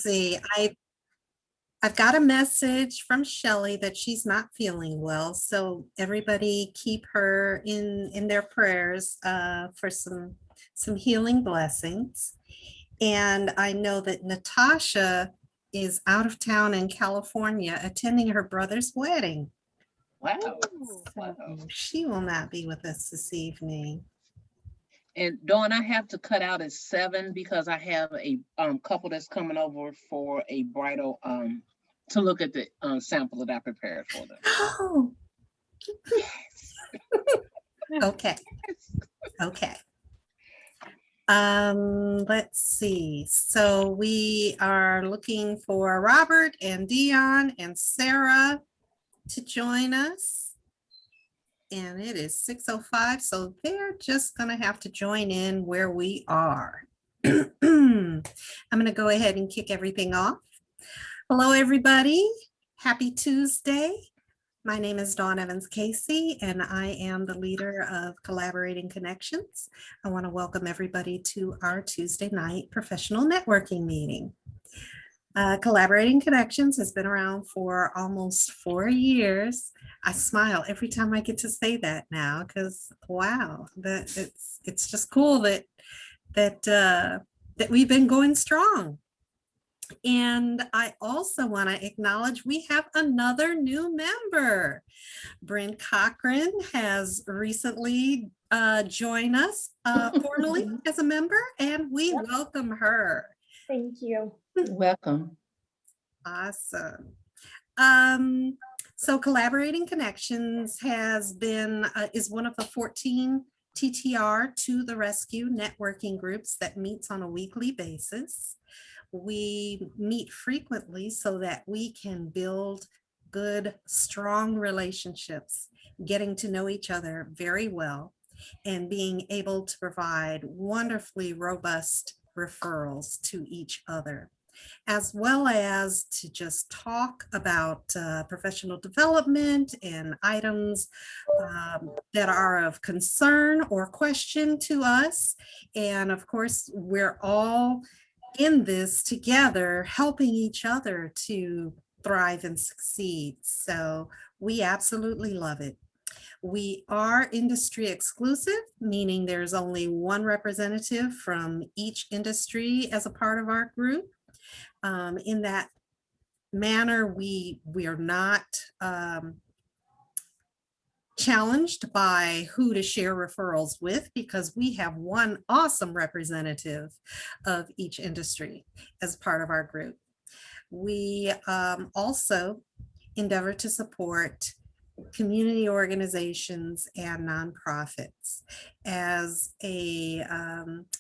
see. I've got a message from Shelley that she's not feeling well, so everybody keep her in their prayers for some healing blessings. And I know that Natasha is out of town in California attending her brother's wedding. Wow. So she will not be with us this evening. And Dawn, I have to cut out at 7 because I have a couple that's coming over for a bridal to look at the sample that I prepared for them. Oh, Yes. okay. Okay. Let's see. So we are looking for Robert and Dion and Sarah to join us. And it is 6:05, so they're just gonna have to join in where we are. I'm gonna go ahead and kick everything off. Hello, everybody. Happy Tuesday. My name is Dawn Evans Casey, and I am the leader of Collaborating Connections. I want to welcome everybody to our Tuesday night professional networking meeting. Collaborating Connections has been around for almost 4 years. I smile every time I get to say that now because wow, that it's just cool that we've been going strong. And I also want to acknowledge we have another new member. Bryn Cochran has recently joined us formally as a member, and we welcome her. Thank you. Welcome. Awesome. So Collaborating Connections has been is one of the 14 TTR to the Rescue networking groups that meets on a weekly basis. We meet frequently so that we can build good, strong relationships, getting to know each other very well, and being able to provide wonderfully robust referrals to each other, as well as to just talk about professional development and items that are of concern or question to us. And of course, we're all in this together, helping each other to thrive and succeed. So we absolutely love it. We are industry exclusive, meaning there's only one representative from each industry as a part of our group. In that manner, we are not challenged by who to share referrals with because we have one awesome representative of each industry as part of our group. We also endeavor to support community organizations and nonprofits. As a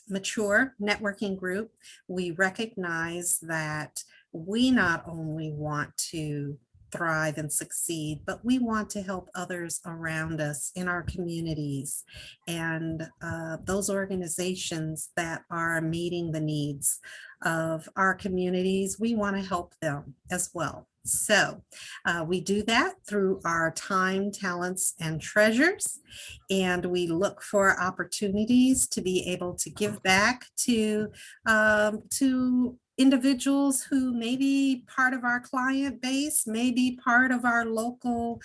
mature networking group, we recognize that we not only want to thrive and succeed, but we want to help others around us in our communities and those organizations that are meeting the needs of our communities. We want to help them as well. So we do that through our time, talents, and treasures, and we look for opportunities to be able to give back to individuals who may be part of our client base, may be part of our local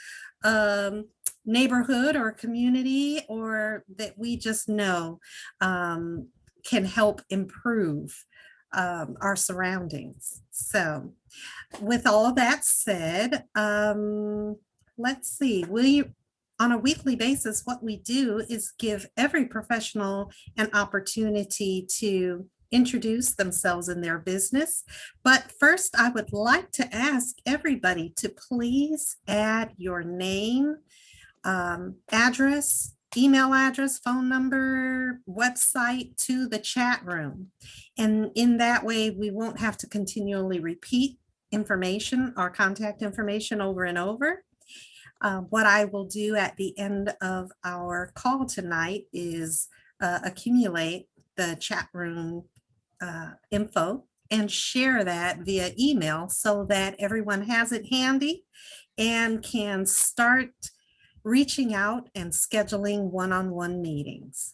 neighborhood or community, or that we just know can help improve our surroundings. So with all of that said, let's see, on a weekly basis, what we do is give every professional an opportunity to introduce themselves in their business. But first, I would like to ask everybody to please add your name, address, email address, phone number, website to the chat room. And in that way, we won't have to continually repeat information or contact information over and over. What I will do at the end of our call tonight is accumulate the chat room info and share that via email so that everyone has it handy and can start reaching out and scheduling one-on-one meetings.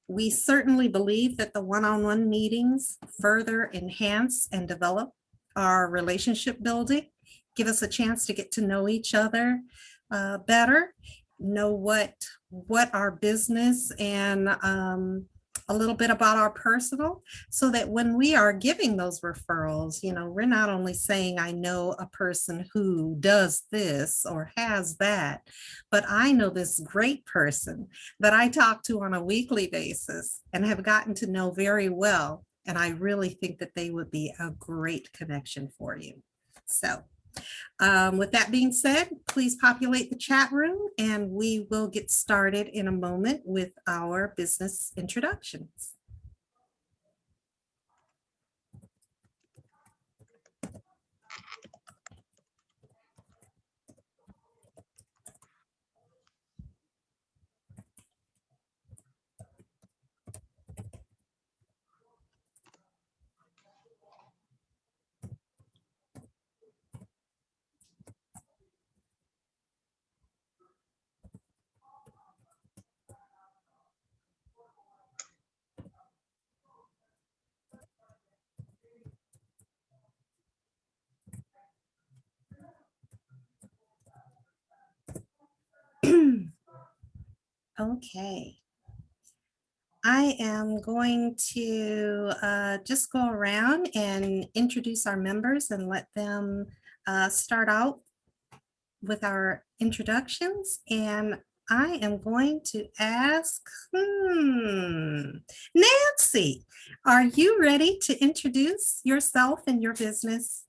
We certainly believe that the one-on-one meetings further enhance and develop our relationship building, give us a chance to get to know each other better, know what our business and a little bit about our personal, so that when we are giving those referrals, we're not only saying, I know a person who does this or has that, but I know this great person that I talk to on a weekly basis and have gotten to know very well. And I really think that they would be a great connection for you. So with that being said, please populate the chat room and we will get started in a moment with our business introductions. Okay. I am going to just go around and introduce our members and let them start out with our introductions. And I am going to ask, Nancy, are you ready to introduce yourself and your business?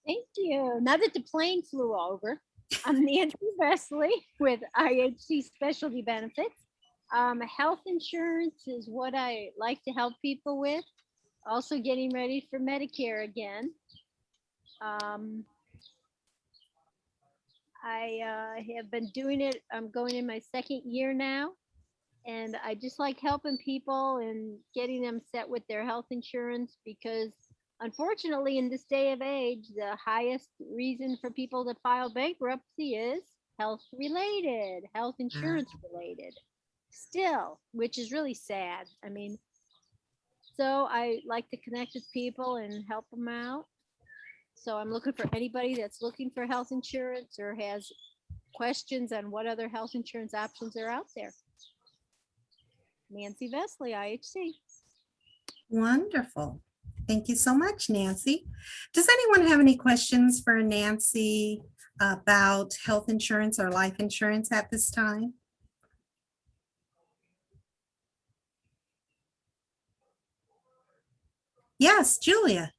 Thank you. Now that the plane flew over, I'm Nancy Vesley with IHC Specialty Benefits. Health insurance is what I like to help people with. Also getting ready for Medicare again. I have been doing it. I'm going in my second year now. And I just like helping people and getting them set with their health insurance, because unfortunately in this day of age, the highest reason for people to file bankruptcy is health related, health insurance related still, which is really sad. I mean, so I like to connect with people and help them out. So I'm looking for anybody that's looking for health insurance or has questions on what other health insurance options are out there. Nancy Vesley, IHC. Wonderful. Thank you so much, Nancy. Does anyone have any questions for Nancy about health insurance or life insurance at this time? Yes, Julia.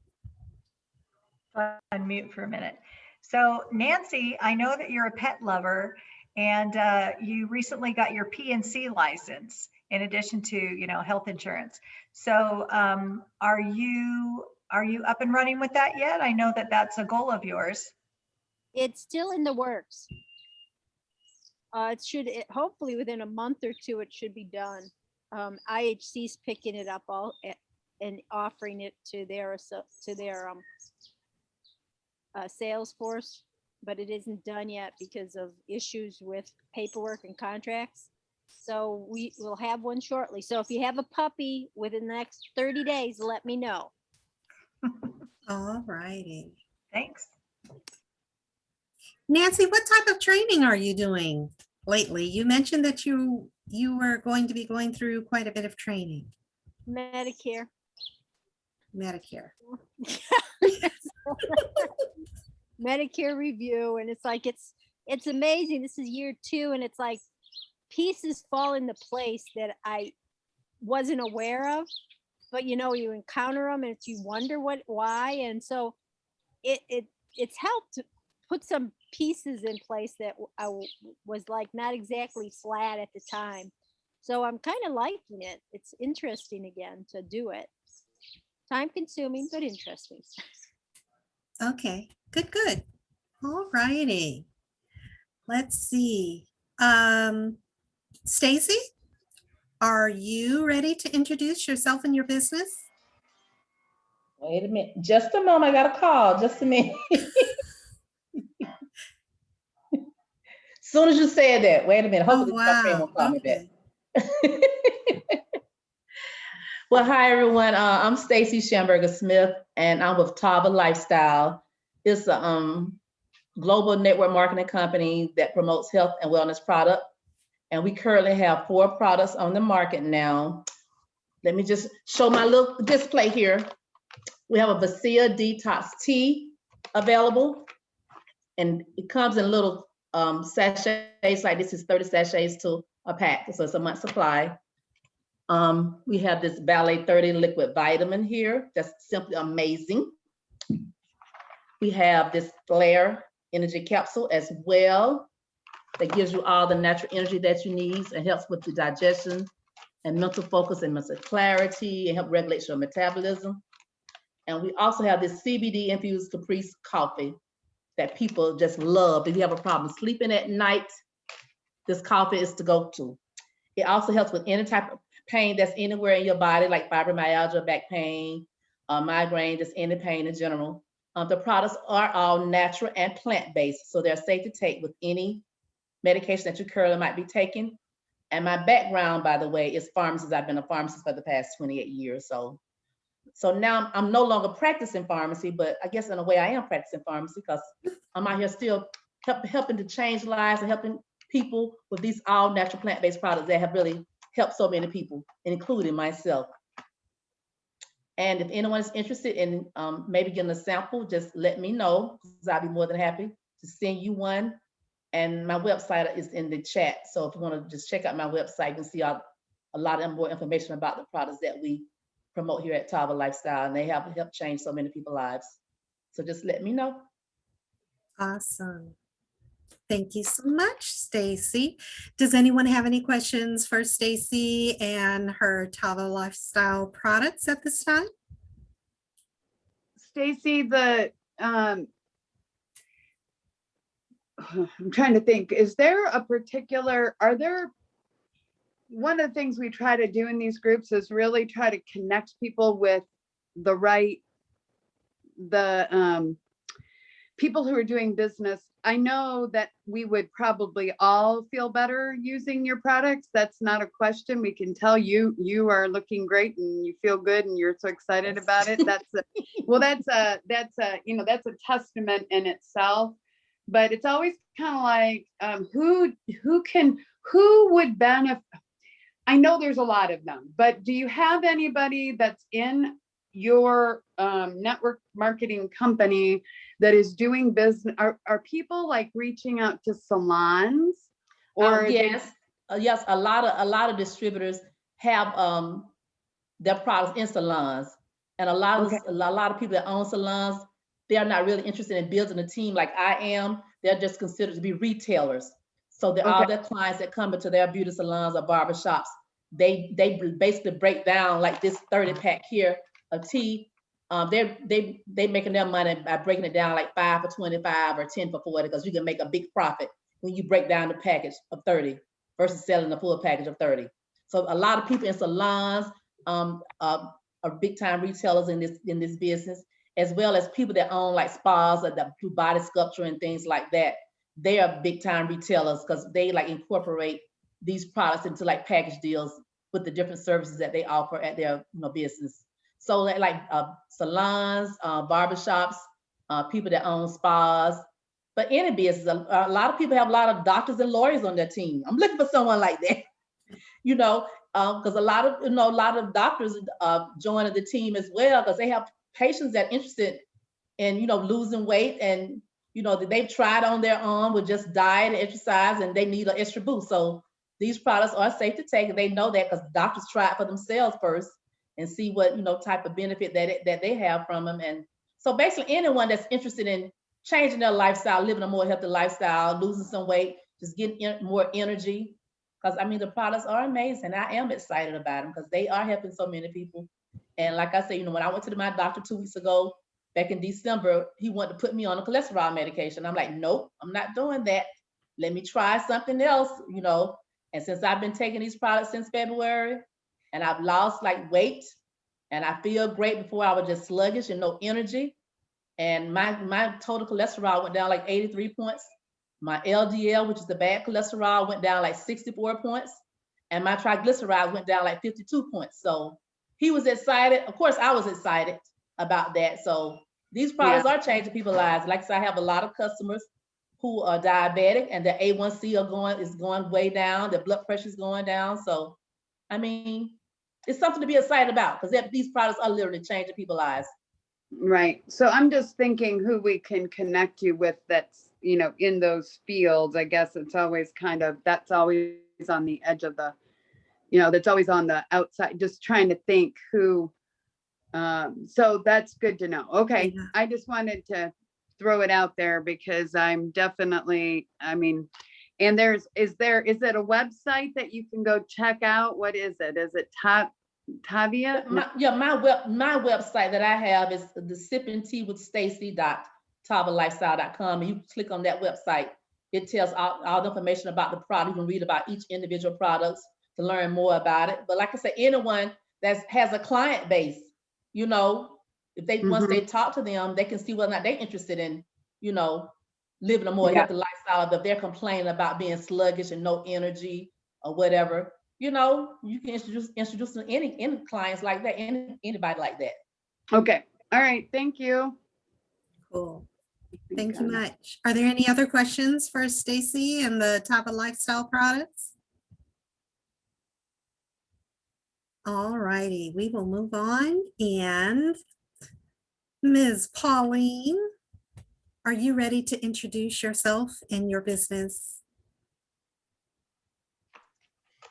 Unmute for a minute. So Nancy, I know that you're a pet lover and you recently got your P&C license in addition to, health insurance. So are you up and running with that yet? I know that that's a goal of yours. It's still in the works. Hopefully within a month or two, it should be done. IHC's picking it up all and offering it to their sales force, but it isn't done yet because of issues with paperwork and contracts. So we will have one shortly. So if you have a puppy within the next 30 days, let me know. All righty. Thanks. Nancy, what type of training are you doing lately? You mentioned that you were going to be going through quite a bit of training. Medicare. Medicare review, and it's like it's amazing. This is year 2, and it's like pieces fall into place that I wasn't aware of, but you encounter them and you wonder why, and so it's helped to put some pieces in place that I was like not exactly flat at the time. So I'm kind of liking it. It's interesting again to do it. Time consuming, but interesting. Okay, good. All righty. Let's see. Stacy, are you ready to introduce yourself and your business? Wait a minute. Just a moment. I got a call. Just a minute. Soon as you said that, wait a minute. Hopefully my friend will call me back. Well, hi everyone. I'm Stacy Schamberger Smith, and I'm with Tava Lifestyle. It's a global network marketing company that promotes health and wellness product. And we currently have 4 products on the market now. Let me just show my little display here. We have a Bacia Detox Tea available, and it comes in little sachets like this. Is 30 sachets to a pack, so it's a month supply. We have this Ballet 30 liquid vitamin here. That's simply amazing. We have this Flare energy capsule as well that gives you all the natural energy that you need and helps with the digestion and mental focus and mental clarity and help regulate your metabolism. And we also have this CBD infused Caprice coffee that people just love. If you have a problem sleeping at night, this coffee is to go to. It also helps with any type of pain that's anywhere in your body, like fibromyalgia, back pain, migraine, just any pain in general. The products are all natural and plant-based, so they're safe to take with any medication that you currently might be taking. And my background, by the way, is pharmacist. I've been a pharmacist for the past 28 years. So now I'm no longer practicing pharmacy, but I guess in a way I am practicing pharmacy because I'm out here still helping to change lives and helping people with these all natural plant-based products that have really helped so many people, including myself. And if anyone is interested in maybe getting a sample, just let me know, because I'll be more than happy to send you one. And my website is in the chat. So if you want to just check out my website, you can see a lot of more information about the products that we promote here at Tava Lifestyle, and they have helped change so many people's lives. So just let me know. Awesome. Thank you so much, Stacy. Does anyone have any questions for Stacy and her Tava Lifestyle products at this time? Stacy, I'm trying to think, are there, one of the things we try to do in these groups is really try to connect people with the people who are doing business. I know that we would probably all feel better using your products. That's not a question. We can tell you are looking great and you feel good and you're so excited about it. That's a testament in itself. But it's always kind of like who would benefit? I know there's a lot of them, but do you have anybody that's in your network marketing company that is doing business? Are people like reaching out to salons? Or yes, yes, a lot of distributors have their products in salons, and a lot of people that own salons, they are not really interested in building a team like I am. They're just considered to be retailers. So all their clients that come into their beauty salons or barbershops, they basically break down like this 30 pack here of tea. They making their money by breaking it down like 5 for 25 or 10 for 40, because you can make a big profit when you break down the package of 30 versus selling the full package of 30. So a lot of people in salons are big time retailers in this business, as well as people that own like spas or that do body sculpture and things like that. They are big time retailers because they like incorporate these products into like package deals with the different services that they offer at their business. So like salons, barbershops, people that own spas, but any business, a lot of people have a lot of doctors and lawyers on their team. I'm looking for someone like that, because a lot of doctors join the team as well, because they have patients that are interested in losing weight, and they've tried on their own with just diet and exercise, and they need an extra boost. So these products are safe to take, and they know that because doctors try it for themselves first and see what type of benefit that they have from them. And so basically anyone that's interested in changing their lifestyle, living a more healthy lifestyle, losing some weight, just getting more energy, because the products are amazing. I am excited about them because they are helping so many people. And like I said, when I went to my doctor 2 weeks ago, back in December, he wanted to put me on a cholesterol medication. I'm like, nope, I'm not doing that. Let me try something else, And since I've been taking these products since February, and I've lost like weight, and I feel great. Before I was just sluggish and no energy. And my total cholesterol went down like 83 points. My LDL, which is the bad cholesterol, went down like 64 points. And my triglycerides went down like 52 points. So he was excited. Of course, I was excited about that. So these products are changing people's lives. Like I said, I have a lot of customers who are diabetic and the A1C is going way down. The blood pressure is going down. So, I mean, it's something to be excited about because these products are literally changing people's lives. Right. So I'm just thinking who we can connect you with that's, in those fields. I guess it's always that's always on the edge of the, that's always on the outside, just trying to think who. So that's good to know. Okay. Yeah. I just wanted to throw it out there because I'm definitely, and is it a website that you can go check out? What is it? Is it Tavia? My website that I have is the sipping tea with Stacy.tavalifestyle.com. And you click on that website. It tells all the information about the product. You can read about each individual products to learn more about it. But like I said, anyone that has a client base, if they once they talk to them, they can see whether or not they're interested in, living a more healthy lifestyle. If they're complaining about being sluggish and no energy or whatever, you can introduce them any clients like that, anybody like that. Okay. All right. Thank you. Cool. Thank you much. Are there any other questions for Stacy and the Tava Lifestyle products? All righty, we will move on. And Ms. Pauline, are you ready to introduce yourself and your business?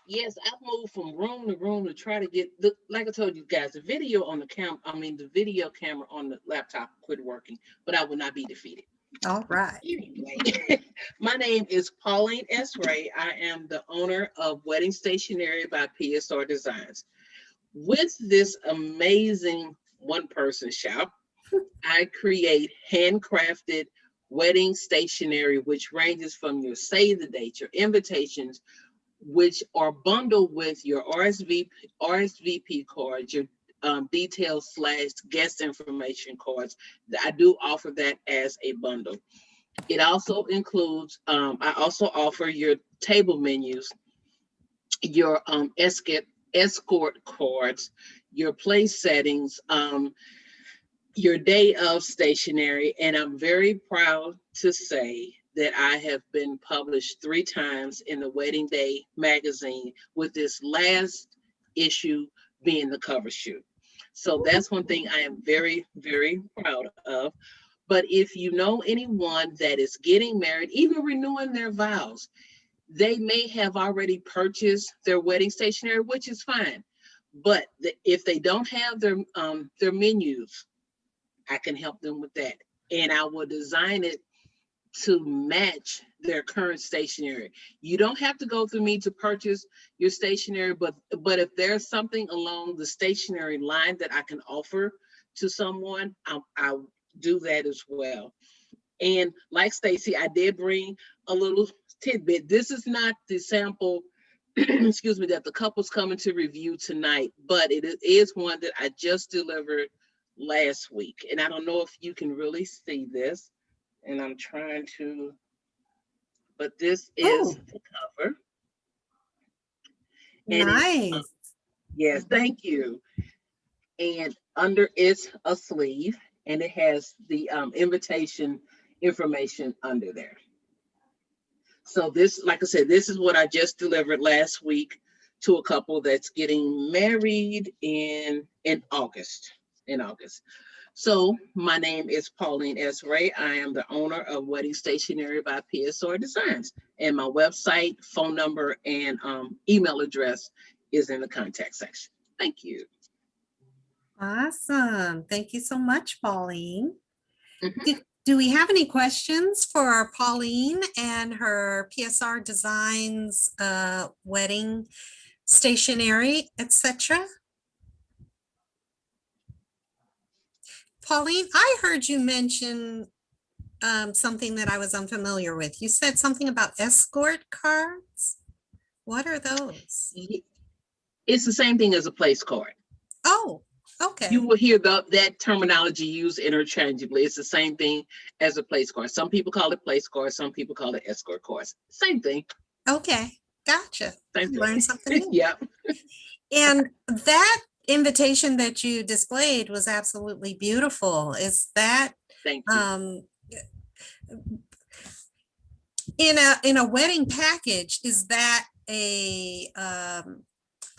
Yes, I've moved from room to room to try to get like I told you guys, the video on the video camera on the laptop quit working, but I will not be defeated. All right. Anyway, my name is Pauline S. Ray. I am the owner of Wedding Stationery by PSR Designs. With this amazing one-person shop, I create handcrafted wedding stationery, which ranges from your save the date, your invitations, which are bundled with your RSVP cards, your details / guest information cards. I do offer that as a bundle. It also includes, I also offer your table menus, your escort cards, your place settings, your day of stationery, and I'm very proud to say that I have been published 3 times in the Wedding Day magazine, with this last issue being the cover shoot. So that's one thing I am very, very proud of. But if you know anyone that is getting married, even renewing their vows, they may have already purchased their wedding stationery, which is fine. But if they don't have their menus, I can help them with that. And I will design it to match their current stationery. You don't have to go through me to purchase your stationery, but if there's something along the stationery line that I can offer to someone, I'll do that as well. And like Stacy, I did bring a little tidbit. This is not the sample, excuse me, that the couple's coming to review tonight, but it is one that I just delivered last week. And I don't know if you can really see this. And I'm trying to, but this is the cover. And nice. Yes, thank you. And under it's a sleeve, and it has the invitation information under there. So this, like I said, this is what I just delivered last week to a couple that's getting married in August. So my name is Pauline S. Ray. I am the owner of Wedding Stationery by PSR Designs. And my website, phone number, and email address is in the contact section. Thank you. Awesome. Thank you so much, Pauline. Do we have any questions for Pauline and her PSR Designs wedding stationery, etc.? Pauline, I heard you mention something that I was unfamiliar with. You said something about escort cards. What are those? It's the same thing as a place card. Oh, okay. You will hear that terminology used interchangeably. It's the same thing as a place card. Some people call it place cards. Some people call it escort cards. Same thing. Okay, gotcha. Same thing. Learn something new. Yeah. And that invitation that you displayed was absolutely beautiful. Is that Thank you. In a wedding package, is that a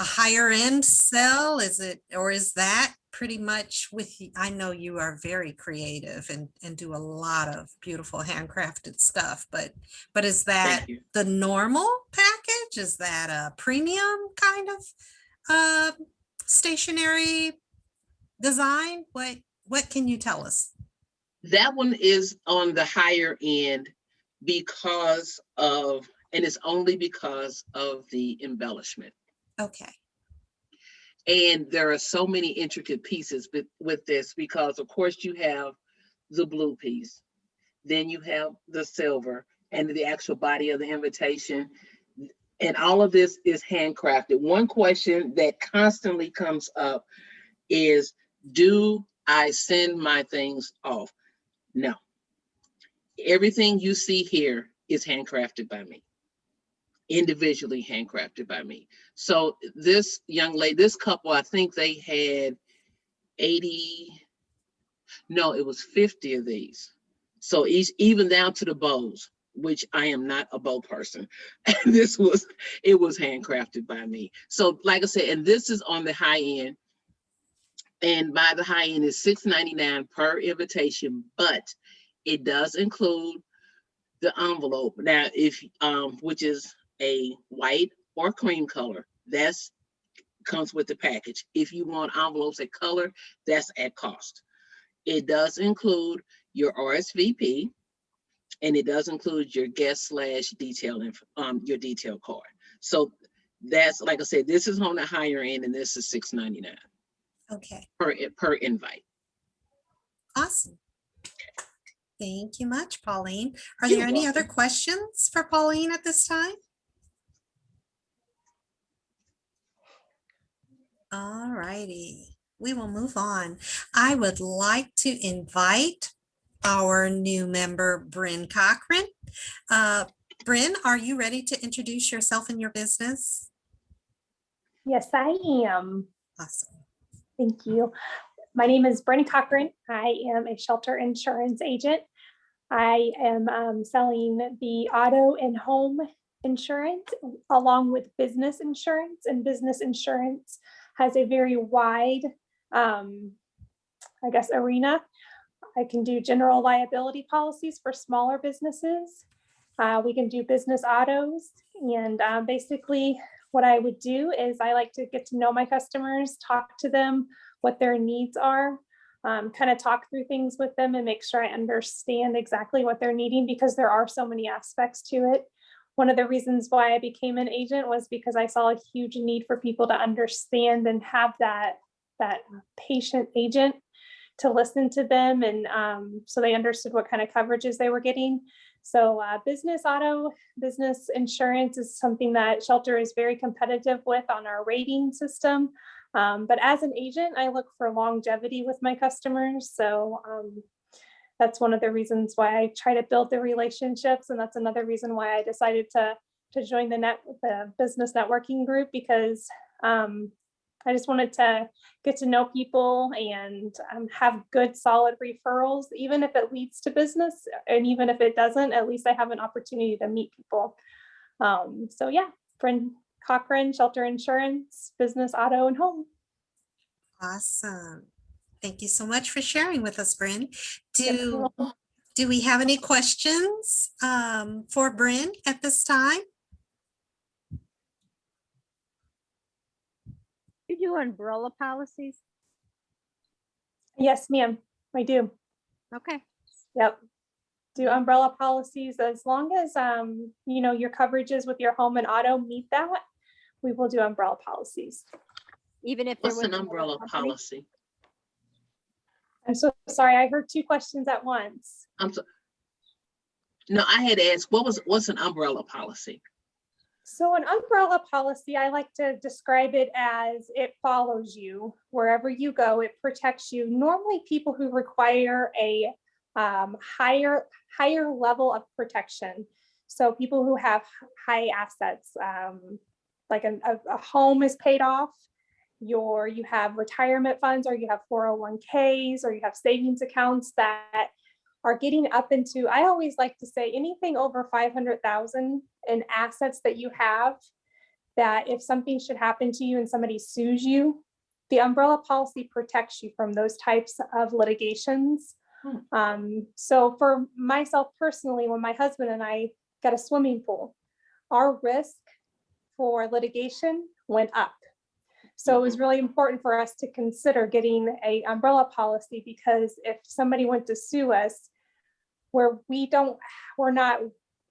higher end sell? Is it, or is that pretty much with, I know you are very creative and do a lot of beautiful handcrafted stuff, but is that Thank you. the normal package? Is that a premium kind of stationery design? What can you tell us? That one is on the higher end because of, and it's only because of the embellishment. Okay. And there are so many intricate pieces with this, because of course you have the blue piece, then you have the silver and the actual body of the invitation. And all of this is handcrafted. One question that constantly comes up is, do I send my things off? No. Everything you see here is handcrafted by me, individually handcrafted by me. So this young lady, this couple, I think they had 80, no, it was 50 of these. So each, even down to the bows, which I am not a bow person. And it was handcrafted by me. So like I said, and this is on the high end. And by the high end is $6.99 per invitation, but it does include the envelope. Now, if which is a white or cream color, that's comes with the package. If you want envelopes at color, that's at cost. It does include your RSVP, and it does include your guest / detail your detail card. So that's, like I said, this is on the higher end, and this is $6.99 Okay. per invite. Awesome. Thank you much, Pauline. Are You're there any welcome. other questions for Pauline at this time? All righty, we will move on. I would like to invite our new member, Bryn Cochran. Bryn, are you ready to introduce yourself and your business? Yes, I am. Awesome. Thank you. My name is Bryn Cochran. I am a shelter insurance agent. I am selling the auto and home insurance along with business insurance, and business insurance has a very wide, I guess, arena. I can do general liability policies for smaller businesses. We can do business autos, and basically what I would do is I like to get to know my customers, talk to them, what their needs are, kind of talk through things with them and make sure I understand exactly what they're needing, because there are so many aspects to it. One of the reasons why I became an agent was because I saw a huge need for people to understand and have that patient agent to listen to them, and so they understood what kind of coverages they were getting. So business auto, business insurance is something that Shelter is very competitive with on our rating system. But as an agent, I look for longevity with my customers. So that's one of the reasons why I try to build the relationships. And that's another reason why I decided to join the business networking group, because I just wanted to get to know people and have good, solid referrals, even if it leads to business. And even if it doesn't, at least I have an opportunity to meet people. So yeah, Bryn Cochran, shelter insurance, business, auto, and home. Awesome. Thank you so much for sharing with us, Bryn. Do we have any questions for Bryn at this time? You do umbrella policies? Yes, ma'am, I do. Okay. Yep. Do umbrella policies as long as your coverages with your home and auto meet that. We will do umbrella policies. Even if What's an umbrella policy? I'm so sorry, I heard two questions at once. No, I had asked, what's an umbrella policy? So an umbrella policy, I like to describe it as it follows you wherever you go. It protects you. Normally people who require a higher level of protection. So people who have high assets, like a home is paid off you have retirement funds, or you have 401ks, or you have savings accounts that are getting up into, I always like to say, anything over 500,000 in assets that you have, that if something should happen to you and somebody sues you, the umbrella policy protects you from those types of litigations. So for myself personally, when my husband and I got a swimming pool, our risk for litigation went up. So it was really important for us to consider getting a umbrella policy, because if somebody went to sue us, where we're not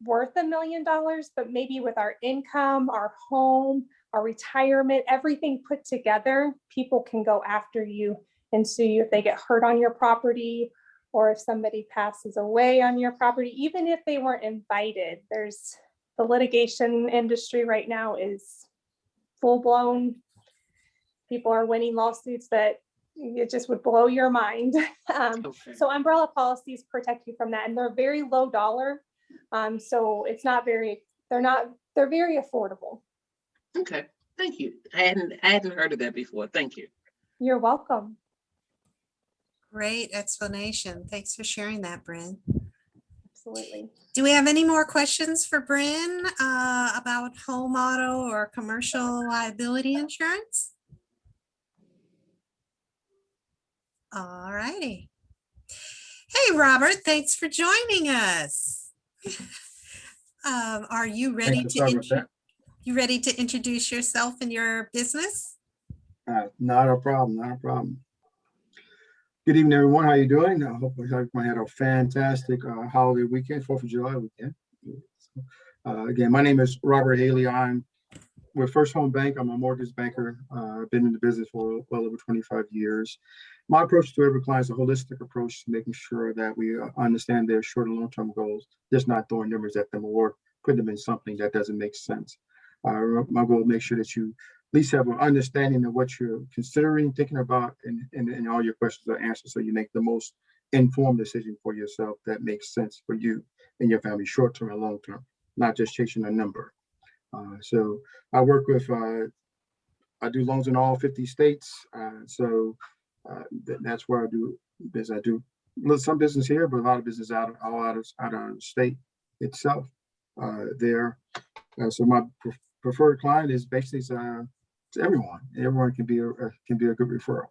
worth $1 million, but maybe with our income, our home, our retirement, everything put together, people can go after you and sue you if they get hurt on your property, or if somebody passes away on your property, even if they weren't invited. The litigation industry right now is full blown. People are winning lawsuits that it just would blow your mind. Okay. So umbrella policies protect you from that, and they're very low dollar. So it's not very, they're very affordable. Okay, thank you. I hadn't heard of that before. Thank you. You're welcome. Great explanation. Thanks for sharing that, Bryn. Absolutely. Do we have any more questions for Bryn about home, auto, or commercial liability insurance? All righty. Hey, Robert, thanks for joining us. Are you ready to introduce yourself and your business? Not a problem, not a problem. Good evening, everyone. How you doing? I hope everyone had a fantastic holiday weekend, 4th of July weekend. Again, my name is Robert Haley. I'm with First Home Bank. I'm a mortgage banker. I've been in the business for well over 25 years. My approach to every client is a holistic approach to making sure that we understand their short and long-term goals, just not throwing numbers at them or putting them in something that doesn't make sense. My goal is to make sure that you at least have an understanding of what you're considering, thinking about, and all your questions are answered, so you make the most informed decision for yourself that makes sense for you and your family, short-term and long-term, not just chasing a number. So I work with, I do loans in all 50 states. That's where I do business. I do some business here, but a lot of business out of the state itself there. So my preferred client is basically it's everyone. Everyone can be a good referral.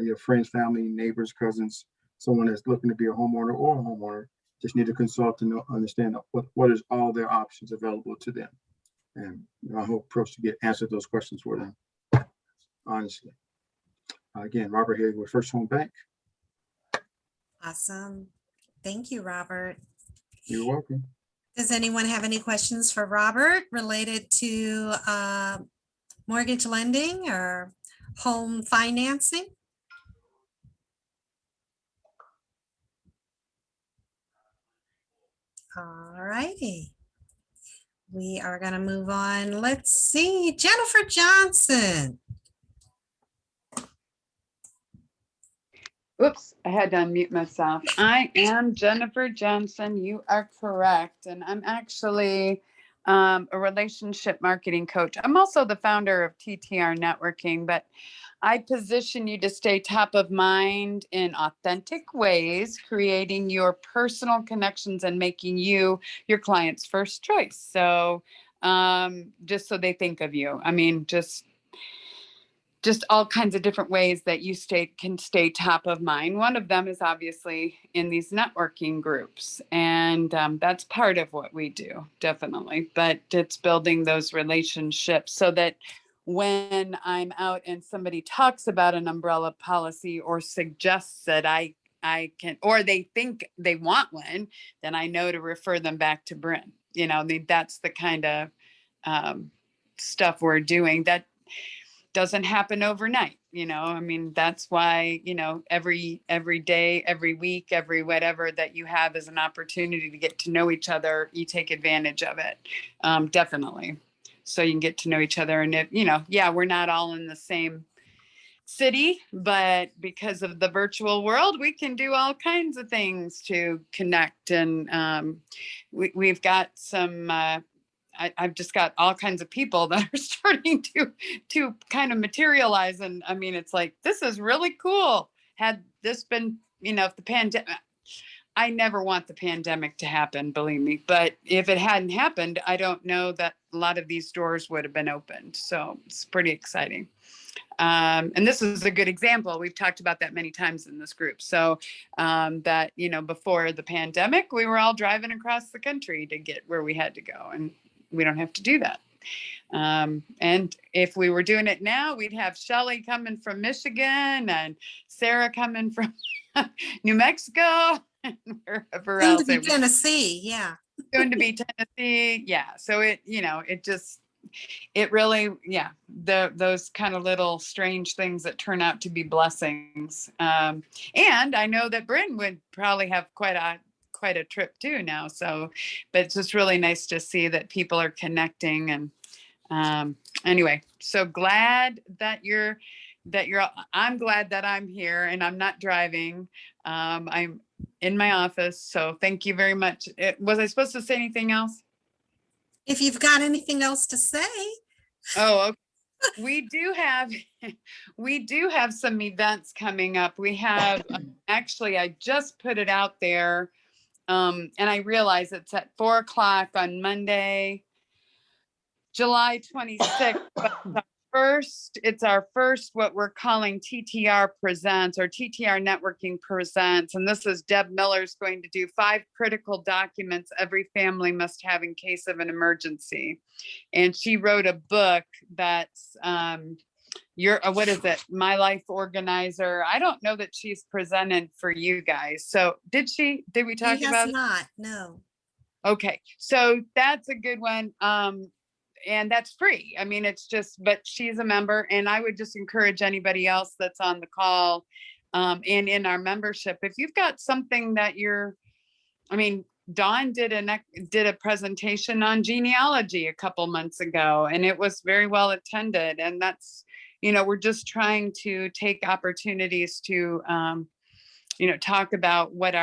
Your friends, family, neighbors, cousins, someone that's looking to be a homeowner or a homeowner, just need to consult to understand what is all their options available to them. And I hope approach to answer those questions for them, honestly. Again, Robert here with First Home Bank. Awesome. Thank you, Robert. You're welcome. Does anyone have any questions for Robert related to mortgage lending or home financing? All righty. We are going to move on. Let's see, Jennifer Johnson. Oops, I had to unmute myself. I am Jennifer Johnson. You are correct. And I'm actually a relationship marketing coach. I'm also the founder of TTR Networking, but I position you to stay top of mind in authentic ways, creating your personal connections and making you your client's first choice. So just so they think of you. I mean, just all kinds of different ways that you can stay top of mind. One of them is obviously in these networking groups. And that's part of what we do, definitely. But it's building those relationships so that when I'm out and somebody talks about an umbrella policy or suggests that I can, or they think they want one, then I know to refer them back to Bryn. That's the kind of stuff we're doing. That doesn't happen overnight. That's why, every day, every week, every whatever that you have is an opportunity to get to know each other. You take advantage of it. Definitely. So you can get to know each other. And we're not all in the same city, but because of the virtual world, we can do all kinds of things to connect. And we've got some I've just got all kinds of people that are starting to kind of materialize. And I mean, it's like, this is really cool. Had this been, if the pandemic, I never want the pandemic to happen, believe me. But if it hadn't happened, I don't know that a lot of these doors would have been opened. So it's pretty exciting. And this is a good example. We've talked about that many times in this group. So that, before the pandemic, we were all driving across the country to get where we had to go. And we don't have to do that. And if we were doing it now, we'd have Shelley coming from Michigan and Sarah coming from New Mexico and wherever Soon else. to be it was. Tennessee, yeah. Soon to be Tennessee. Yeah. So it really, those kind of little strange things that turn out to be blessings. And I know that Bryn would probably have quite a trip too now. So, but it's just really nice to see that people are connecting. And anyway, so glad that I'm glad that I'm here and I'm not driving. I'm in my office. So thank you very much. Was I supposed to say anything else? If you've got anything else to say. Oh, okay. We do have some events coming up. We have, actually, I just put it out there. And I realize it's at 4:00 on Monday, July 26th. But it's our first, what we're calling TTR Presents, or TTR Networking Presents. And this is Deb Miller's going to do 5 critical documents every family must have in case of an emergency. And she wrote a book that's, what is it? My Life Organizer. I don't know that she's presented for you guys. So did we talk He about has it? not, no. Okay. So that's a good one. And that's free. I mean, but she's a member, and I would just encourage anybody else that's on the call and in our membership, if you've got something that Dawn did a presentation on genealogy a couple months ago, and it was very well attended. And that's, we're just trying to take opportunities to, talk about what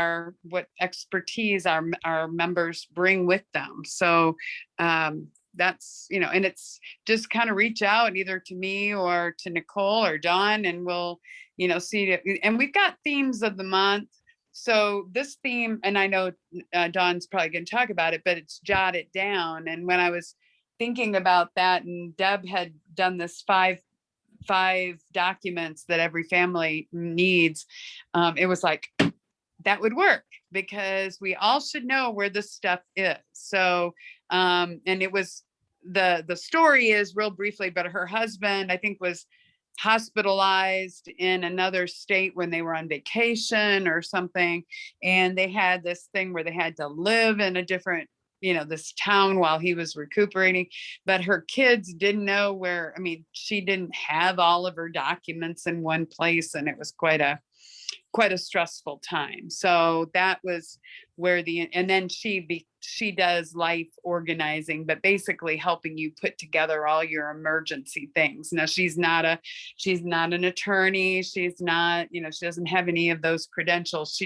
expertise our members bring with them. So, that's, and it's just kind of reach out either to me or to Nicole or Dawn, and we'll, see it. And we've got themes of the month. So this theme, and I know Dawn's probably going to talk about it, but it's Jot It Down. And when I was thinking about that, and Deb had done this five documents that every family needs, it was like, that would work, because we all should know where this stuff is. So, and it was, the story is real briefly, but her husband, I think, was hospitalized in another state when they were on vacation or something. And they had this thing where they had to live in a different, this town while he was recuperating, but her kids didn't know where. She didn't have all of her documents in one place, and it was quite a stressful time. So that was where and then she does life organizing, but basically helping you put together all your emergency things. Now, she's not an attorney. She's not, she doesn't have any of those credentials.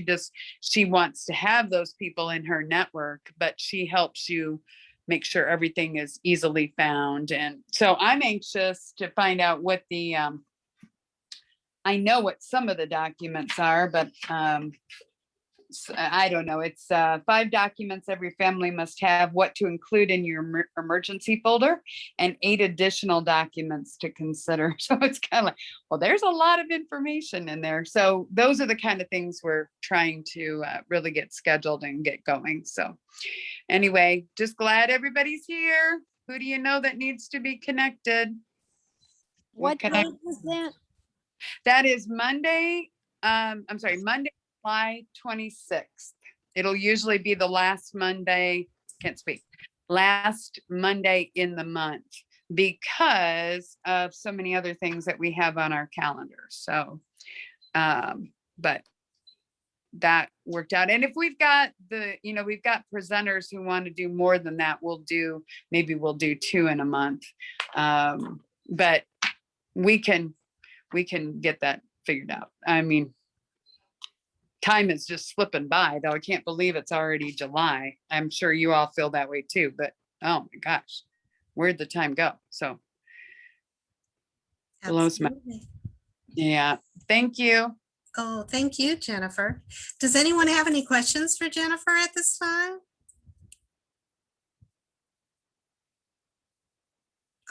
She wants to have those people in her network, but she helps you make sure everything is easily found. And so I'm anxious to find out what I know what some of the documents are, but I don't know. It's 5 documents every family must have, what to include in your emergency folder, and 8 additional documents to consider. So it's kind of like, well, there's a lot of information in there. So those are the kind of things we're trying to really get scheduled and get going. So anyway, just glad everybody's here. Who do you know that needs to be connected? What date was that? That is Monday, Monday, July 26th. It'll usually be the last Monday in the month, because of so many other things that we have on our calendar. So, but that worked out. And if we've got we've got presenters who want to do more than that, we'll do 2 in a month. But we can get that figured out. Time is just slipping by, though. I can't believe it's already July. I'm sure you all feel that way too, but Oh my gosh, where'd the time go? So, blows my, Absolutely. yeah, thank you. Oh, thank you, Jennifer. Does anyone have any questions for Jennifer at this time?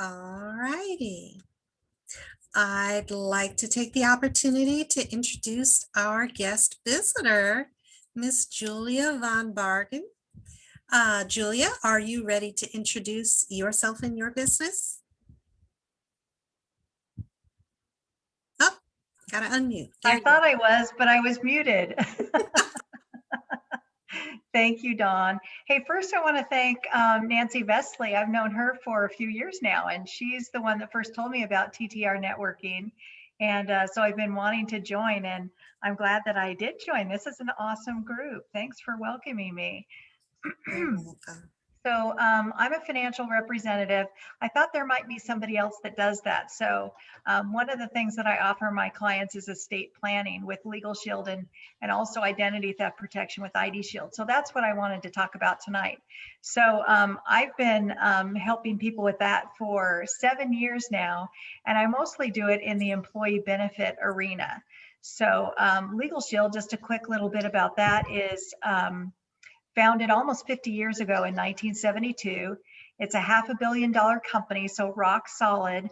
All righty. I'd like to take the opportunity to introduce our guest visitor, Miss Julia Von Bargen. Julia, are you ready to introduce yourself and your business? Oh, gotta unmute. There I you thought go. I was, but I was muted. Thank you, Dawn. Hey, first I want to thank Nancy Vesley. I've known her for a few years now, and she's the one that first told me about TTR networking. And so I've been wanting to join, and I'm glad that I did join. This is an awesome group. Thanks for welcoming me. You're welcome. So I'm a financial representative. I thought there might be somebody else that does that. So one of the things that I offer my clients is estate planning with Legal Shield and also identity theft protection with ID Shield. So that's what I wanted to talk about tonight. So I've been helping people with that for 7 years now, and I mostly do it in the employee benefit arena. So Legal Shield, just a quick little bit about that, is founded almost 50 years ago in 1972. It's a $500 million company, so rock solid.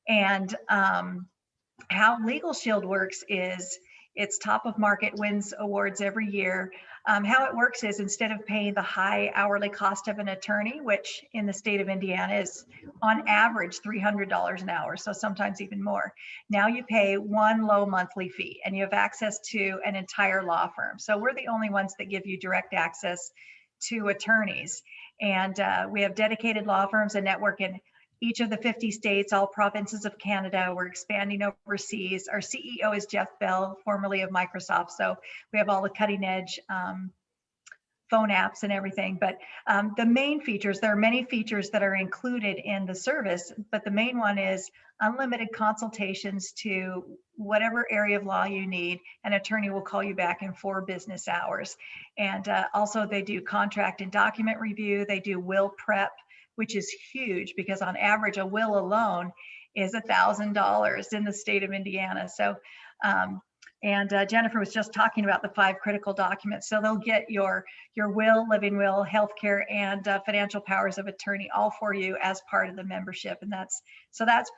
And how Legal Shield works is it's top of market, wins awards every year. How it works is instead of paying the high hourly cost of an attorney, which in the state of Indiana is on average $300 an hour, so sometimes even more, now you pay one low monthly fee and you have access to an entire law firm. So we're the only ones that give you direct access to attorneys. And we have dedicated law firms and network in each of the 50 states, all provinces of Canada. We're expanding overseas. Our CEO is Jeff Bell, formerly of Microsoft. So we have all the cutting edge phone apps and everything. But the main features, there are many features that are included in the service, but the main one is unlimited consultations to whatever area of law you need. An attorney will call you back in 4 business hours. And also they do contract and document review. They do will prep, which is huge because on average, a will alone is $1,000 in the state of Indiana. So, Jennifer was just talking about the 5 critical documents. So they'll get your will, living will, healthcare, and financial powers of attorney all for you as part of the membership. And that's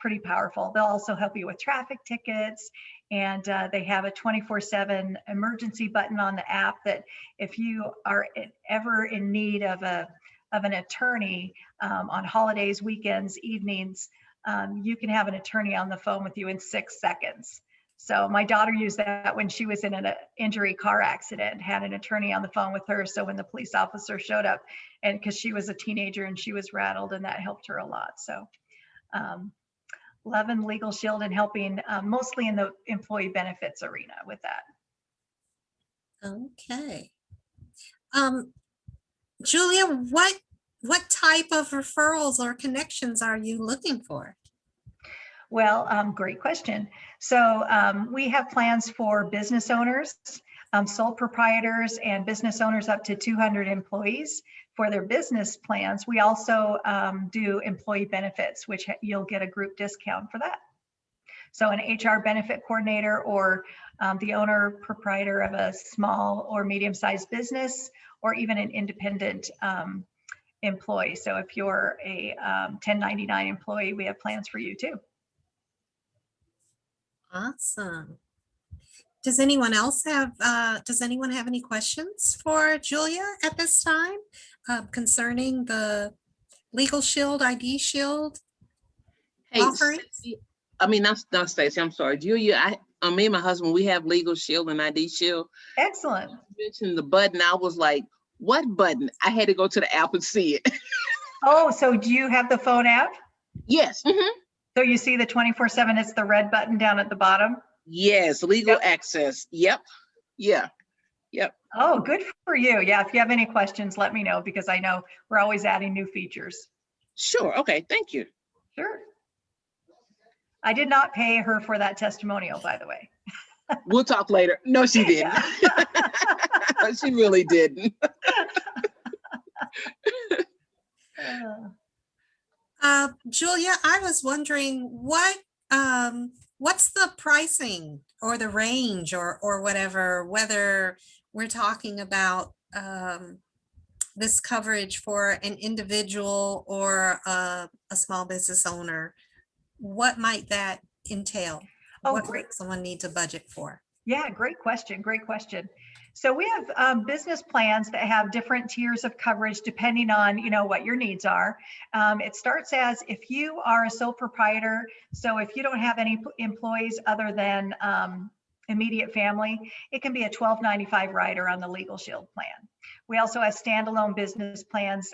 pretty powerful. They'll also help you with traffic tickets. And they have a 24/7 emergency button on the app that if you are ever in need of an attorney on holidays, weekends, evenings, you can have an attorney on the phone with you in 6 seconds. So my daughter used that when she was in an injury car accident, had an attorney on the phone with her. So when the police officer showed up, and because she was a teenager and she was rattled, and that helped her a lot. So loving Legal Shield and helping mostly in the employee benefits arena with that. Okay. Julia, what type of referrals or connections are you looking for? Well, great question. So we have plans for business owners, sole proprietors, and business owners up to 200 employees for their business plans. We also do employee benefits, which you'll get a group discount for that. So an HR benefit coordinator or the owner proprietor of a small or medium-sized business, or even an independent employee. So if you're a 1099 employee, we have plans for you too. Awesome. Does anyone have any questions for Julia at this time concerning the Legal Shield, ID Shield offerings? Stacey, I mean, not Stacey, I'm sorry. Julia, me and my husband, we have Legal Shield and ID Shield. Excellent. You mentioned the button. I was like, what button? I had to go to the app and see it. Oh, so do you have the phone app? Yes. Mm-hmm. So you see the 24/7, it's the red button down at the bottom? Yes, legal access. Yep. Yeah. Yep. Oh, good for you. Yeah, if you have any questions, let me know because I know we're always adding new features. Sure. Okay. Thank you. Sure. I did not pay her for that testimonial, by the way. We'll talk later. No, she didn't. She really didn't. Julia, I was wondering what's the pricing or the range or whatever, whether we're talking about this coverage for an individual or a small business owner. What might that entail? Oh, What great. might someone need to budget for? Yeah, great question. Great question. So we have business plans that have different tiers of coverage depending on, what your needs are. It starts as if you are a sole proprietor. So if you don't have any employees other than immediate family, it can be a $12.95 rider on the Legal Shield plan. We also have standalone business plans.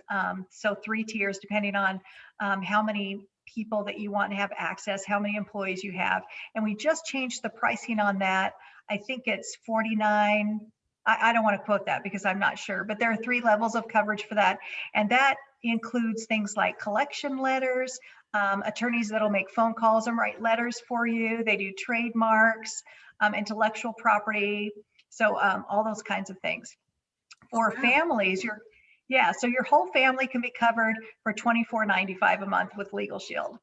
So 3 tiers depending on how many people that you want to have access, how many employees you have. And we just changed the pricing on that. I think it's 49. I don't want to quote that because I'm not sure, but there are 3 levels of coverage for that. And that includes things like collection letters, attorneys that'll make phone calls and write letters for you. They do trademarks, intellectual property. So all those kinds of things. For families, so your whole family can be covered for $24.95 a month with Legal Shield,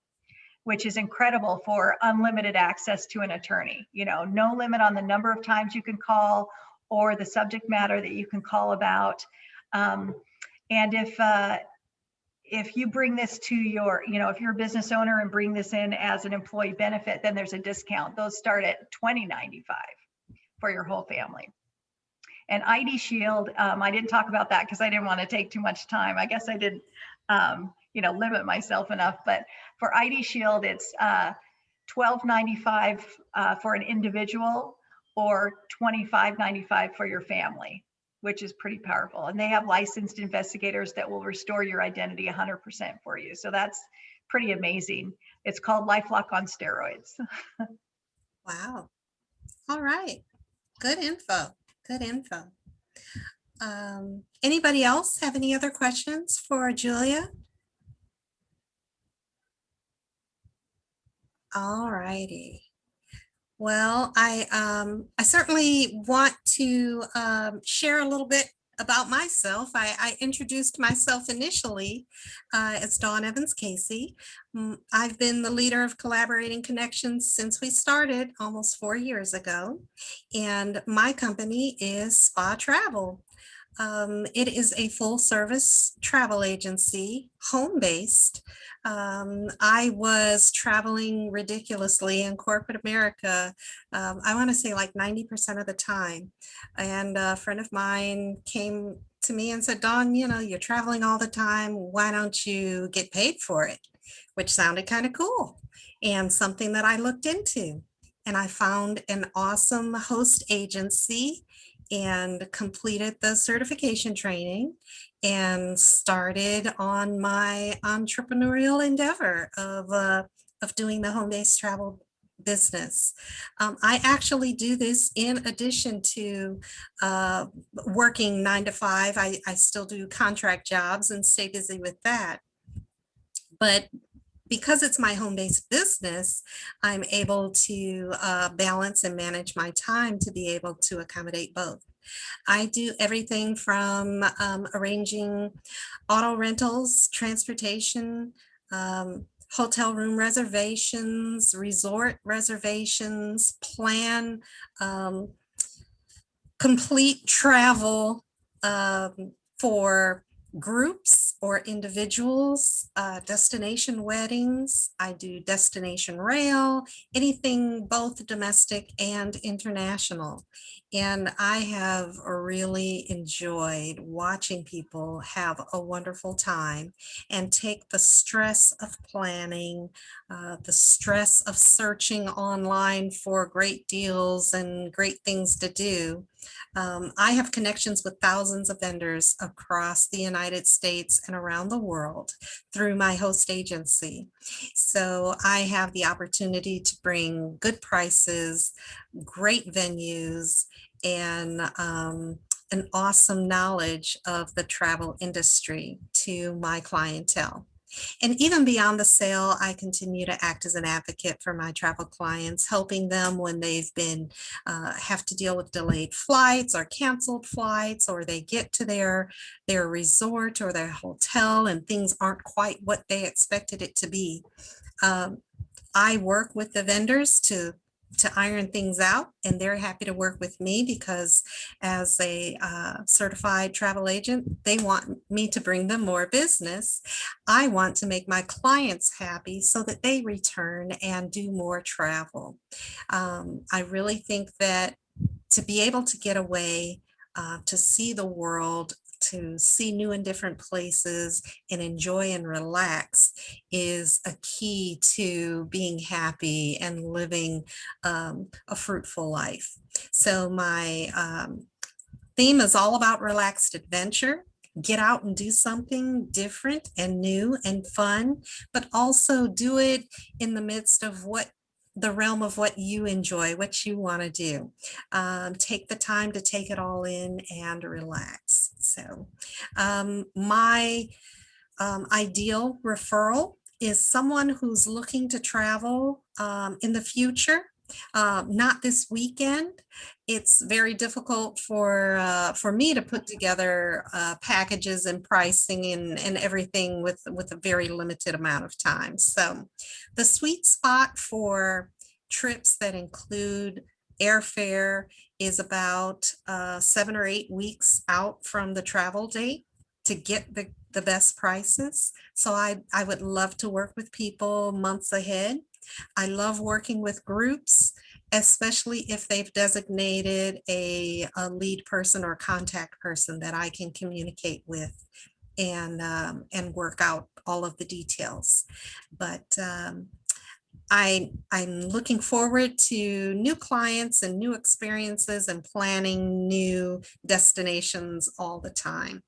which is incredible for unlimited access to an attorney. No limit on the number of times you can call or the subject matter that you can call about. And if you bring this to your, if you're a business owner and bring this in as an employee benefit, then there's a discount. Those start at $20.95 for your whole family. And ID Shield, I didn't talk about that because I didn't want to take too much time. I guess I didn't, limit myself enough. But for ID Shield, it's $12.95 for an individual or $25.95 for your family, which is pretty powerful. And they have licensed investigators that will restore your identity 100% for you. So that's pretty amazing. It's called LifeLock on steroids. Wow. All right. Good info. Good info. Anybody else have any other questions for Julia? All righty. Well, I certainly want to share a little bit about myself. I introduced myself initially as Dawn Evans Casey. I've been the leader of Collaborating Connections since we started almost 4 years ago, and my company is Spa Travel. It is a full service travel agency, home-based. I was traveling ridiculously in corporate America, I want to say like 90% of the time. And a friend of mine came to me and said, Dawn, you're traveling all the time. Why don't you get paid for it? Which sounded kind of cool and something that I looked into. And I found an awesome host agency and completed the certification training and started on my entrepreneurial endeavor of doing the home-based travel business. I actually do this in addition to working 9 to 5. I still do contract jobs and stay busy with that. But because it's my home-based business, I'm able to balance and manage my time to be able to accommodate both. I do everything from arranging auto rentals, transportation, hotel room reservations, resort reservations, plan complete travel for groups or individuals, destination weddings. I do destination rail, anything both domestic and international. And I have really enjoyed watching people have a wonderful time and take the stress of planning, the stress of searching online for great deals and great things to do. I have connections with thousands of vendors across the United States and around the world through my host agency. So I have the opportunity to bring good prices, great venues, and an awesome knowledge of the travel industry to my clientele. And even beyond the sale, I continue to act as an advocate for my travel clients, helping them when they've been have to deal with delayed flights or canceled flights, or they get to their resort or their hotel and things aren't quite what they expected it to be. Um, I work with the vendors to iron things out, and they're happy to work with me because as a certified travel agent, they want me to bring them more business. I want to make my clients happy so that they return and do more travel. I really think that to be able to get away, to see the world, to see new and different places and enjoy and relax is a key to being happy and living a fruitful life. So my theme is all about relaxed adventure. Get out and do something different and new and fun, but also do it in the midst of the realm of what you enjoy, what you want to do. Take the time to take it all in and relax. So my ideal referral is someone who's looking to travel in the future, not this weekend. It's very difficult for me to put together packages and pricing and everything with a very limited amount of time. So the sweet spot for trips that include airfare is about 7 or 8 weeks out from the travel date to get the best prices. So I would love to work with people months ahead. I love working with groups, especially if they've designated a lead person or contact person that I can communicate with and work out all of the details. But I'm looking forward to new clients and new experiences and planning new destinations all the time.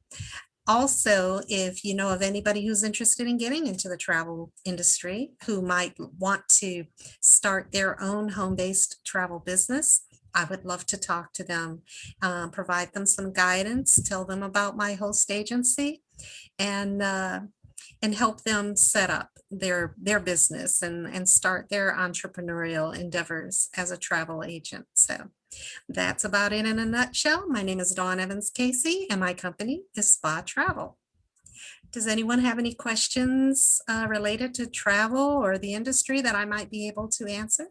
Also, if you know of anybody who's interested in getting into the travel industry, who might want to start their own home-based travel business, I would love to talk to them, provide them some guidance, tell them about my host agency, and help them set up their business and start their entrepreneurial endeavors as a travel agent. So that's about it in a nutshell. My name is Dawn Evans Casey, and my company is Spa Travel. Does anyone have any questions related to travel or the industry that I might be able to answer?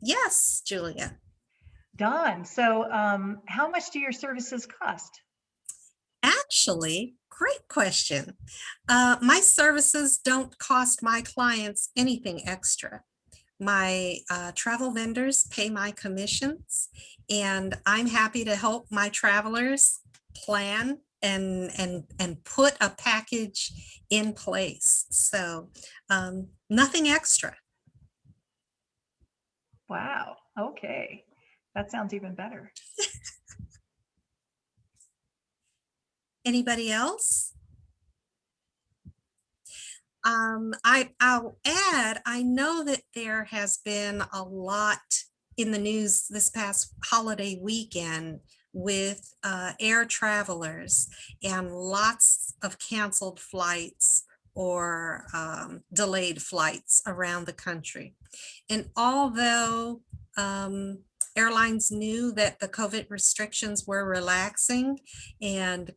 Yes, Julia. Dawn, so how much do your services cost? Actually, great question. My services don't cost my clients anything extra. My travel vendors pay my commissions, and I'm happy to help my travelers plan and put a package in place. So nothing extra. Wow. Okay. That sounds even better. Anybody else? I'll add, I know that there has been a lot in the news this past holiday weekend with air travelers and lots of canceled flights or delayed flights around the country. And although airlines knew that the COVID restrictions were relaxing and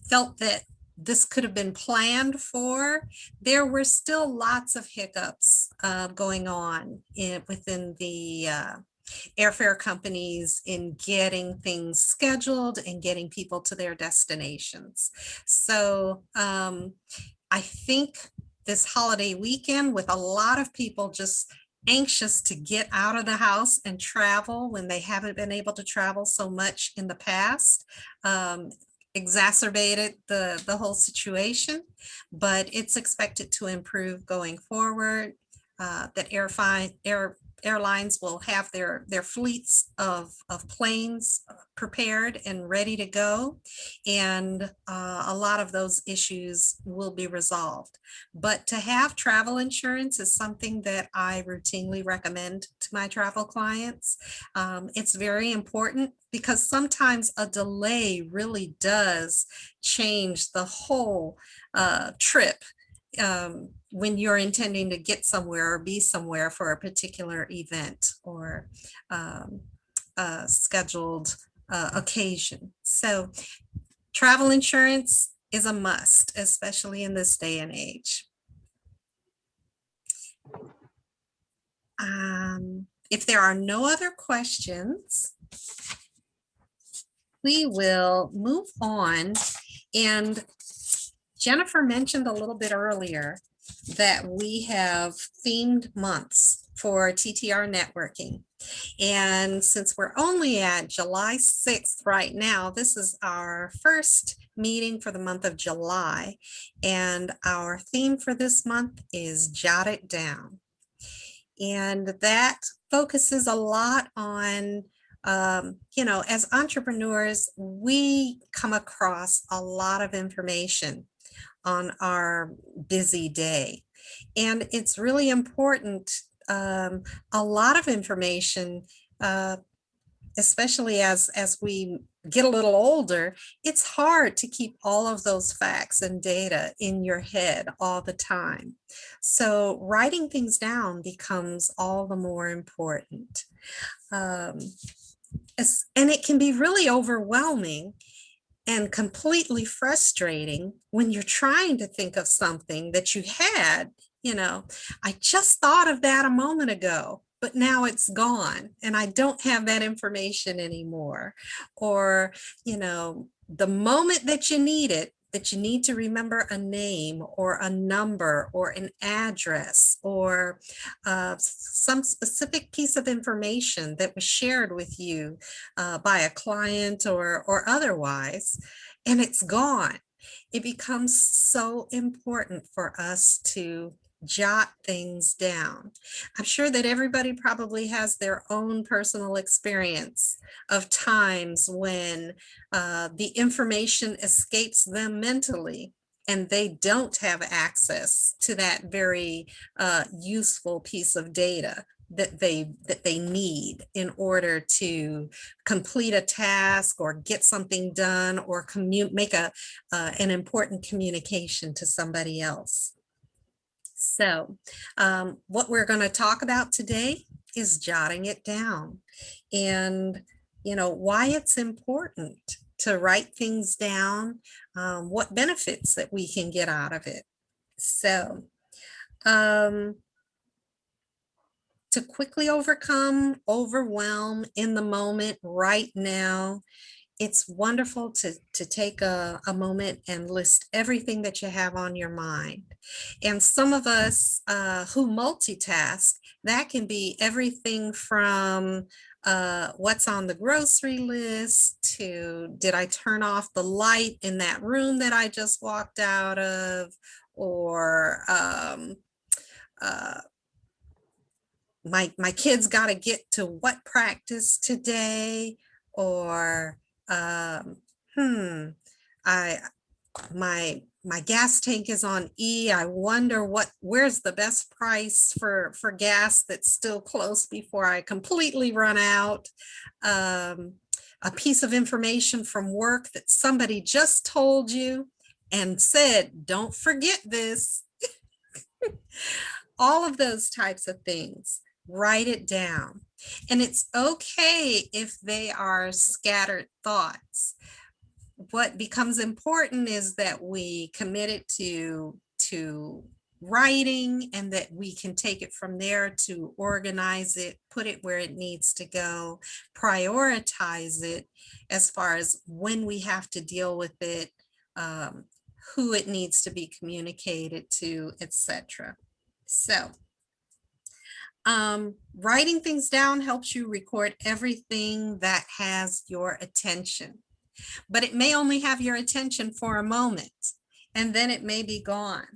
felt that this could have been planned for, there were still lots of hiccups going on within the airfare companies in getting things scheduled and getting people to their destinations. So I think this holiday weekend, with a lot of people just anxious to get out of the house and travel when they haven't been able to travel so much in the past, exacerbated the whole situation, but it's expected to improve going forward. That airlines will have their fleets of planes prepared and ready to go, and a lot of those issues will be resolved. But to have travel insurance is something that I routinely recommend to my travel clients. It's very important because sometimes a delay really does change the whole trip when you're intending to get somewhere or be somewhere for a particular event or scheduled occasion. So travel insurance is a must, especially in this day and age. If there are no other questions, we will move on. And Jennifer mentioned a little bit earlier that we have themed months for TTR networking. And since we're only at July 6th right now, this is our first meeting for the month of July. And our theme for this month is Jot It Down. And that focuses a lot on, as entrepreneurs, we come across a lot of information on our busy day. And it's really important, a lot of information, especially as we get a little older, it's hard to keep all of those facts and data in your head all the time. So writing things down becomes all the more important. And it can be really overwhelming and completely frustrating when you're trying to think of something that you had, I just thought of that a moment ago, but now it's gone and I don't have that information anymore. Or, the moment that you need it, that you need to remember a name or a number or an address or some specific piece of information that was shared with you by a client or otherwise, and it's gone. It becomes so important for us to jot things down. I'm sure that everybody probably has their own personal experience of times when the information escapes them mentally and they don't have access to that very useful piece of data that they need in order to complete a task or get something done or make an important communication to somebody else. So what we're going to talk about today is jotting it down and, why it's important to write things down, what benefits that we can get out of it. So to quickly overcome overwhelm in the moment right now, it's wonderful to take a moment and list everything that you have on your mind. And some of us who multitask, that can be everything from what's on the grocery list to did I turn off the light in that room that I just walked out of, or my kids got to get to what practice today, or my gas tank is on E. I wonder where's the best price for gas that's still close before I completely run out. A piece of information from work that somebody just told you and said, don't forget this. All of those types of things, write it down. And it's okay if they are scattered thoughts. What becomes important is that we commit it to writing, and that we can take it from there to organize it, put it where it needs to go, prioritize it as far as when we have to deal with it, who it needs to be communicated to, etc. So writing things down helps you record everything that has your attention, but it may only have your attention for a moment and then it may be gone.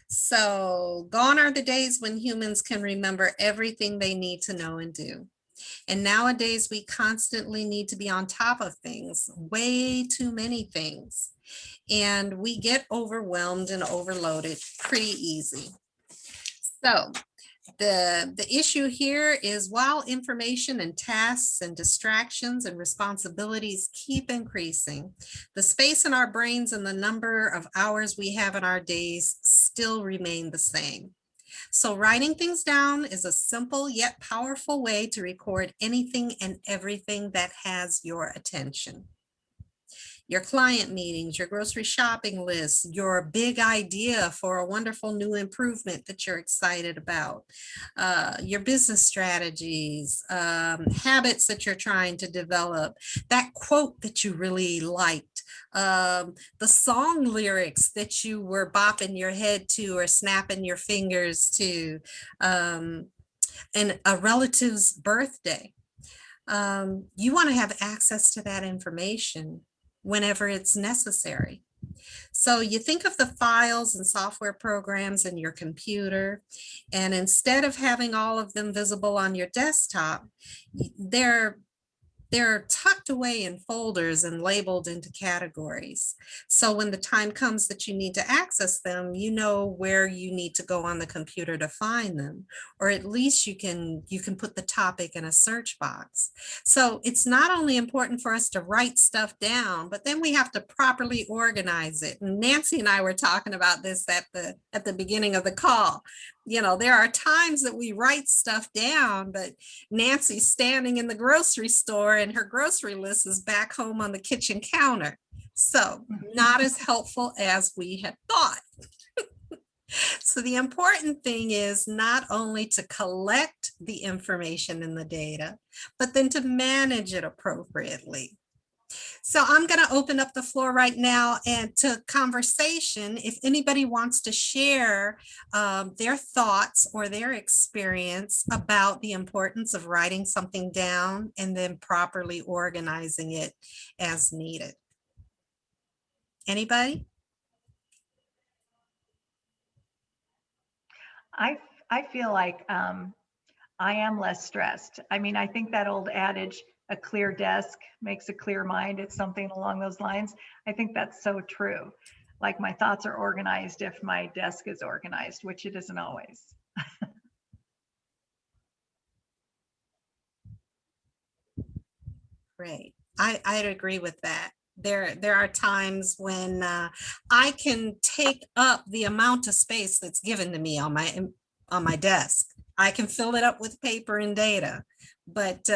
So gone are the days when humans can remember everything they need to know and do. And nowadays we constantly need to be on top of things, way too many things. And we get overwhelmed and overloaded pretty easy. So the issue here is while information and tasks and distractions and responsibilities keep increasing, the space in our brains and the number of hours we have in our days still remain the same. So writing things down is a simple yet powerful way to record anything and everything that has your attention. Your client meetings, your grocery shopping list, your big idea for a wonderful new improvement that you're excited about, your business strategies, habits that you're trying to develop, that quote that you really liked, the song lyrics that you were bopping your head to or snapping your fingers to, and a relative's birthday. You want to have access to that information whenever it's necessary. So you think of the files and software programs in your computer, and instead of having all of them visible on your desktop, they're tucked away in folders and labeled into categories. So when the time comes that you need to access them, you know where you need to go on the computer to find them, or at least you can put the topic in a search box. So it's not only important for us to write stuff down, but then we have to properly organize it. And Nancy and I were talking about this at the beginning of the call. You know, there are times that we write stuff down, but Nancy's standing in the grocery store and her grocery list is back home on the kitchen counter. So not as helpful as we had thought. So the important thing is not only to collect the information in the data, but then to manage it appropriately. So I'm going to open up the floor right now and to conversation. If anybody wants to share their thoughts or their experience about the importance of writing something down and then properly organizing it as needed. Anybody? I feel like I am less stressed. I mean, I think that old adage, a clear desk makes a clear mind. It's something along those lines. I think that's so true. Like my thoughts are organized if my desk is organized, which it isn't always. Great. I'd agree with that. There are times when I can take up the amount of space that's given to me on my desk. I can fill it up with paper and data, but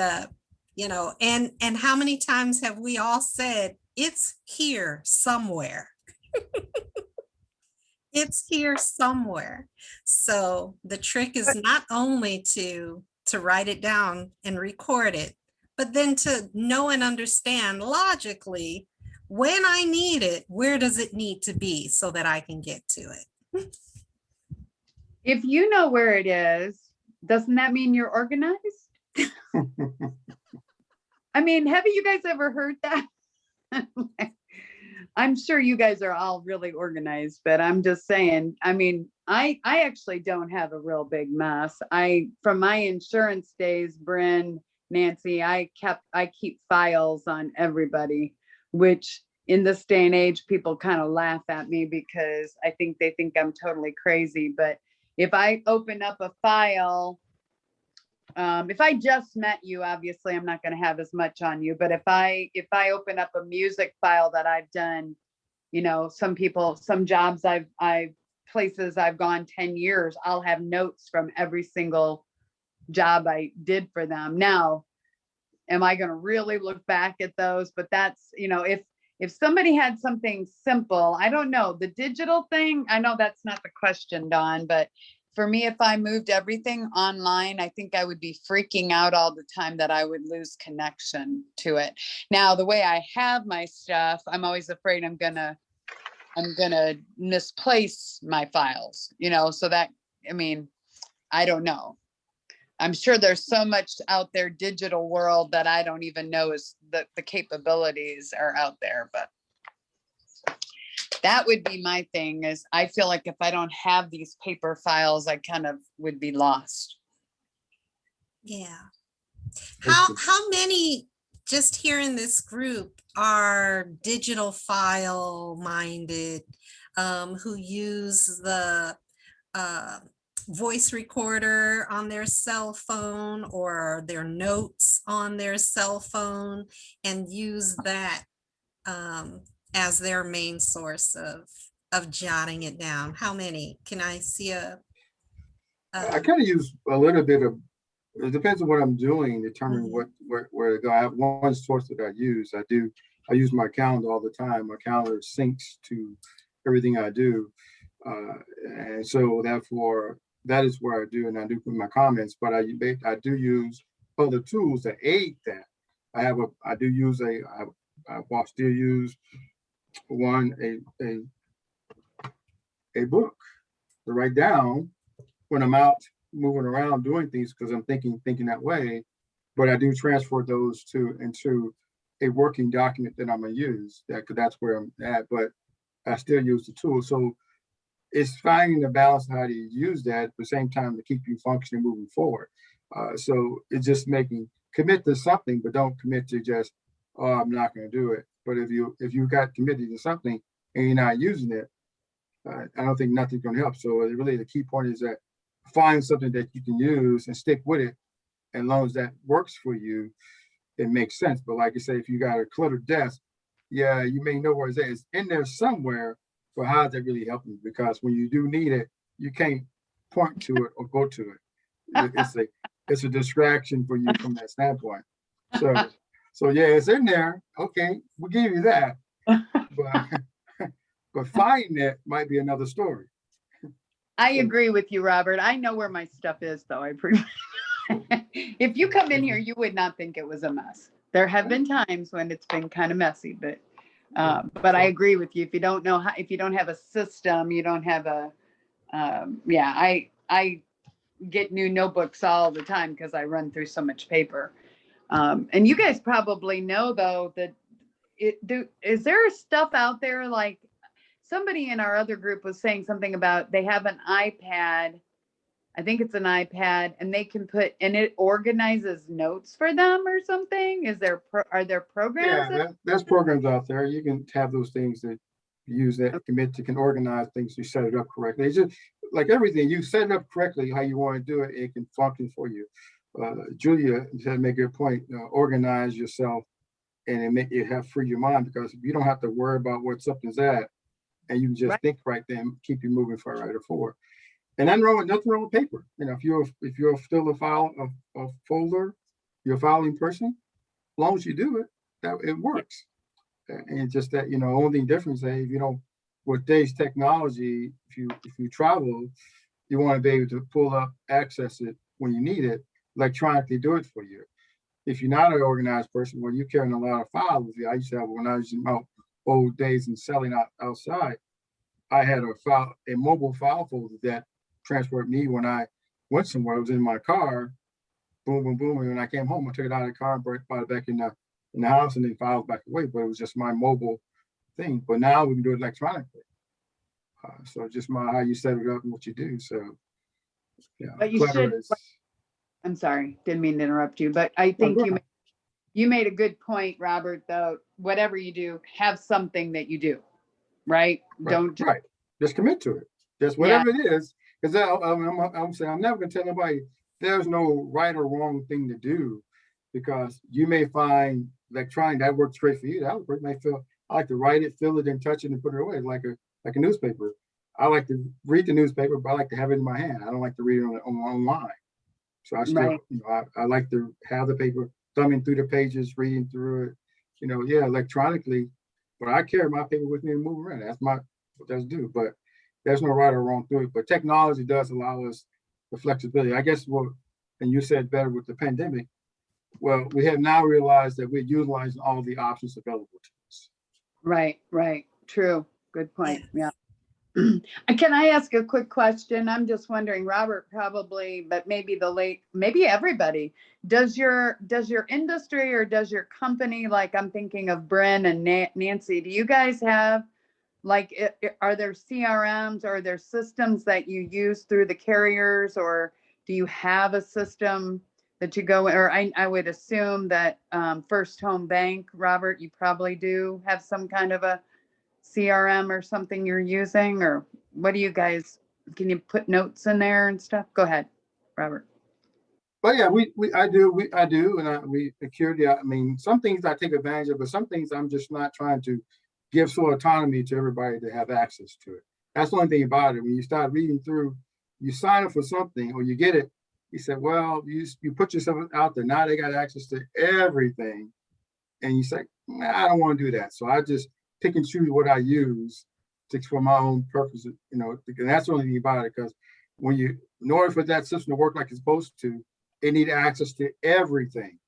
you know, and how many times have we all said it's here somewhere? It's here somewhere. So the trick is not only to write it down and record it, but then to know and understand logically when I need it, where does it need to be so that I can get to it? If you know where it is, doesn't that mean you're organized? I mean, haven't you guys ever heard that? I'm sure you guys are all really organized, but I'm just saying, I mean, I actually don't have a real big mess. From my insurance days, Bryn, Nancy, I keep files on everybody, which in this day and age, people kind of laugh at me because they think I'm totally crazy. But if I open up a file, if I just met you, obviously I'm not going to have as much on you, but if I open up a music file that I've done, you know, some jobs places I've gone 10 years, I'll have notes from every single job I did for them. Now, am I going to really look back at those? But that's, you know, if somebody had something simple, I don't know, the digital thing, I know that's not the question, Dawn, but for me, if I moved everything online, I think I would be freaking out all the time that I would lose connection to it. Now, the way I have my stuff, I'm always afraid I'm gonna misplace my files, you know, so that, I mean, I don't know. I'm sure there's so much out there, digital world, that I don't even know is the capabilities are out there, but that would be my thing. Is I feel like if I don't have these paper files, I kind of would be lost. Yeah. How many just here in this group are digital file minded, who use the voice recorder on their cell phone or their notes on their cell phone and use that as their main source of jotting it down? How many? Can I see I kind of use a little bit of, it depends on what I'm doing, determine Mhm. where to go. I have one source that I use. I use my calendar all the time. My calendar syncs to everything I do. And so therefore, that is where I do, and I do put my comments, but I do use other tools that aid that. I do use I will still use a book to write down when I'm out moving around doing things, because I'm thinking that way. But I do transfer those into a working document that I'm gonna use. That's where I'm at. But I still use the tool. So it's finding the balance of how to use that at the same time to keep you functioning moving forward. So it's just making commit to something, but don't commit to just, oh, I'm not going to do it. But if you got committed to something and you're not using it, I don't think nothing's going to help. So really the key point is that find something that you can use and stick with it. And as long as that works for you, it makes sense. But like I say, if you got a cluttered desk, yeah, you may know where it's at. It's in there somewhere, but how is that really helping you? Because when you do need it, you can't point to it or go to it. It's a distraction for you from that standpoint. So yeah, it's in there. Okay, we'll give you that. But but finding it might be another story. I agree with you, Robert. I know where my stuff is, though. If you come in here, you would not think it was a mess. There have been times when it's been kind of messy, but I agree with you. If you don't know how, if you don't have a system, you don't have a, yeah, I get new notebooks all the time because I run through so much paper. And you guys probably know though that is there stuff out there, like somebody in our other group was saying something about they have an iPad. I think it's an iPad, and they can put, and it organizes notes for them or something. Are there programs? Yeah, there's programs out there. You can have those things that use that can organize things. You set it up correctly. It's just like everything. You set it up correctly how you want to do it. It can function for you. Julia said, make a good point. Organize yourself, and it have free your mind, because if you don't have to worry about what something's at, and you can just think right then, keep you moving forward. And nothing wrong with paper. You know, if you're still a folder, you're a filing person, as long as you do it, that it works. And just that, only difference is, with today's technology, if you travel, you want to be able to pull up, access it when you need it, electronically do it for you. If you're not an organized person, well, you're carrying a lot of files with you. I used to have, when I was in my old days and selling outside, I had a mobile file folder that transported me when I went somewhere. I was in my car, boom, boom, boom. And when I came home, I took it out of the car and brought it back in the house and then filed back away. But it was just my mobile thing. But now we can do it electronically. So just how you set it up and what you do. So yeah. But you should. I'm sorry, didn't mean to interrupt you, but I think you made a good point, Robert. Though whatever you do, have something that you do, right? Don't just commit to it. Just whatever it is. Because I'm saying I'm never gonna tell nobody there's no right or wrong thing to do, because you may find electronic that works great for you. That would may feel I like to write it, fill it, and touch it and put it away like a newspaper. I like to read the newspaper, but I like to have it in my hand. I don't like to read it online. So I still, I like to have the paper, thumbing through the pages, reading through it. Electronically, but I carry my paper with me and move around. That's what that's do. But there's no right or wrong through it. But technology does allow us the flexibility. I guess and you said better with the pandemic. Well, we have now realized that we're utilizing all the options available to us. Right. True. Good point. Yeah. Can I ask a quick question? I'm just wondering, Robert, probably, but maybe everybody, does your industry or does your company, like I'm thinking of Bryn and Nancy, do you guys have, are there CRMs or are there systems that you use through the carriers, or do you have a system that you go, or I would assume that First Home Bank, Robert, you probably do have some kind of a CRM or something you're using, or what do you guys, can you put notes in there and stuff? Go ahead, Robert. But yeah, I do. And we security, I mean, some things I take advantage of, but some things I'm just not trying to gives full autonomy to everybody to have access to it. That's the only thing about it. When you start reading through, you sign up for something or you get it. He said, well, you put yourself out there. Now they got access to everything. And you say, nah, I don't want to do that. So I just pick and choose what I use for my own purposes, you know, and that's the only thing about it. Because when in order for that system to work like it's supposed to, it needs access to everything.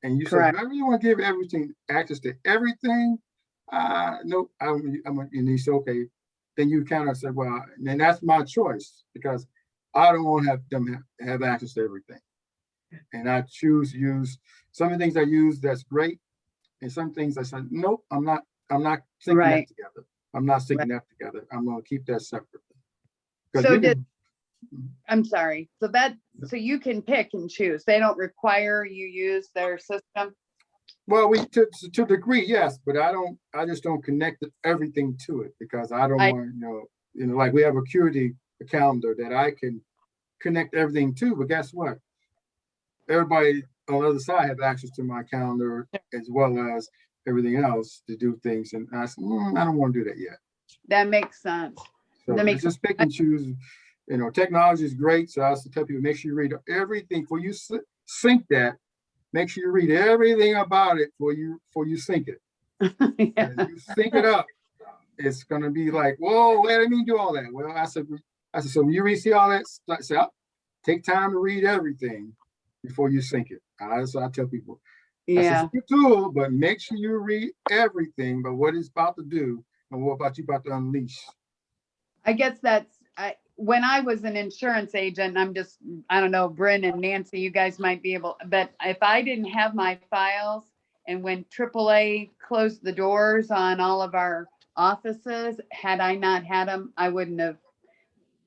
And you Correct. say, you want to give everything access to everything? No, and he said, okay. Then you kind of said, well, and that's my choice because I don't want to have them have access to everything. And I choose to use some of the things I use that's great. And some things I said, nope, I'm not syncing Right. that together. I'm not syncing that together. I'm going to keep that separate. So I'm sorry. So you can pick and choose. They don't require you use their system. Well, to a degree, yes, but I just don't connect everything to it because I don't want, like we have a calendar that I can connect everything to, but guess what? Everybody on the other side have access to my calendar as well as everything else to do things. And I said, I don't want to do that yet. That makes sense. So it's just pick and choose. Technology is great. So I also tell people, make sure you read everything before you sync that. Make sure you read everything about it before you sync it. Yeah. And you sync it up, it's gonna be like, whoa, wait, I didn't mean to do all that. Well, I said, so when you see all that, take time to read everything before you sync it. That's what I tell people. Yeah. It's a good tool, but make sure you read everything, but what it's about to do and what about you about to unleash. I guess when I was an insurance agent, I don't know, Bryn and Nancy, you guys might be able, but if I didn't have my files and when AAA closed the doors on all of our offices, had I not had them, I wouldn't have,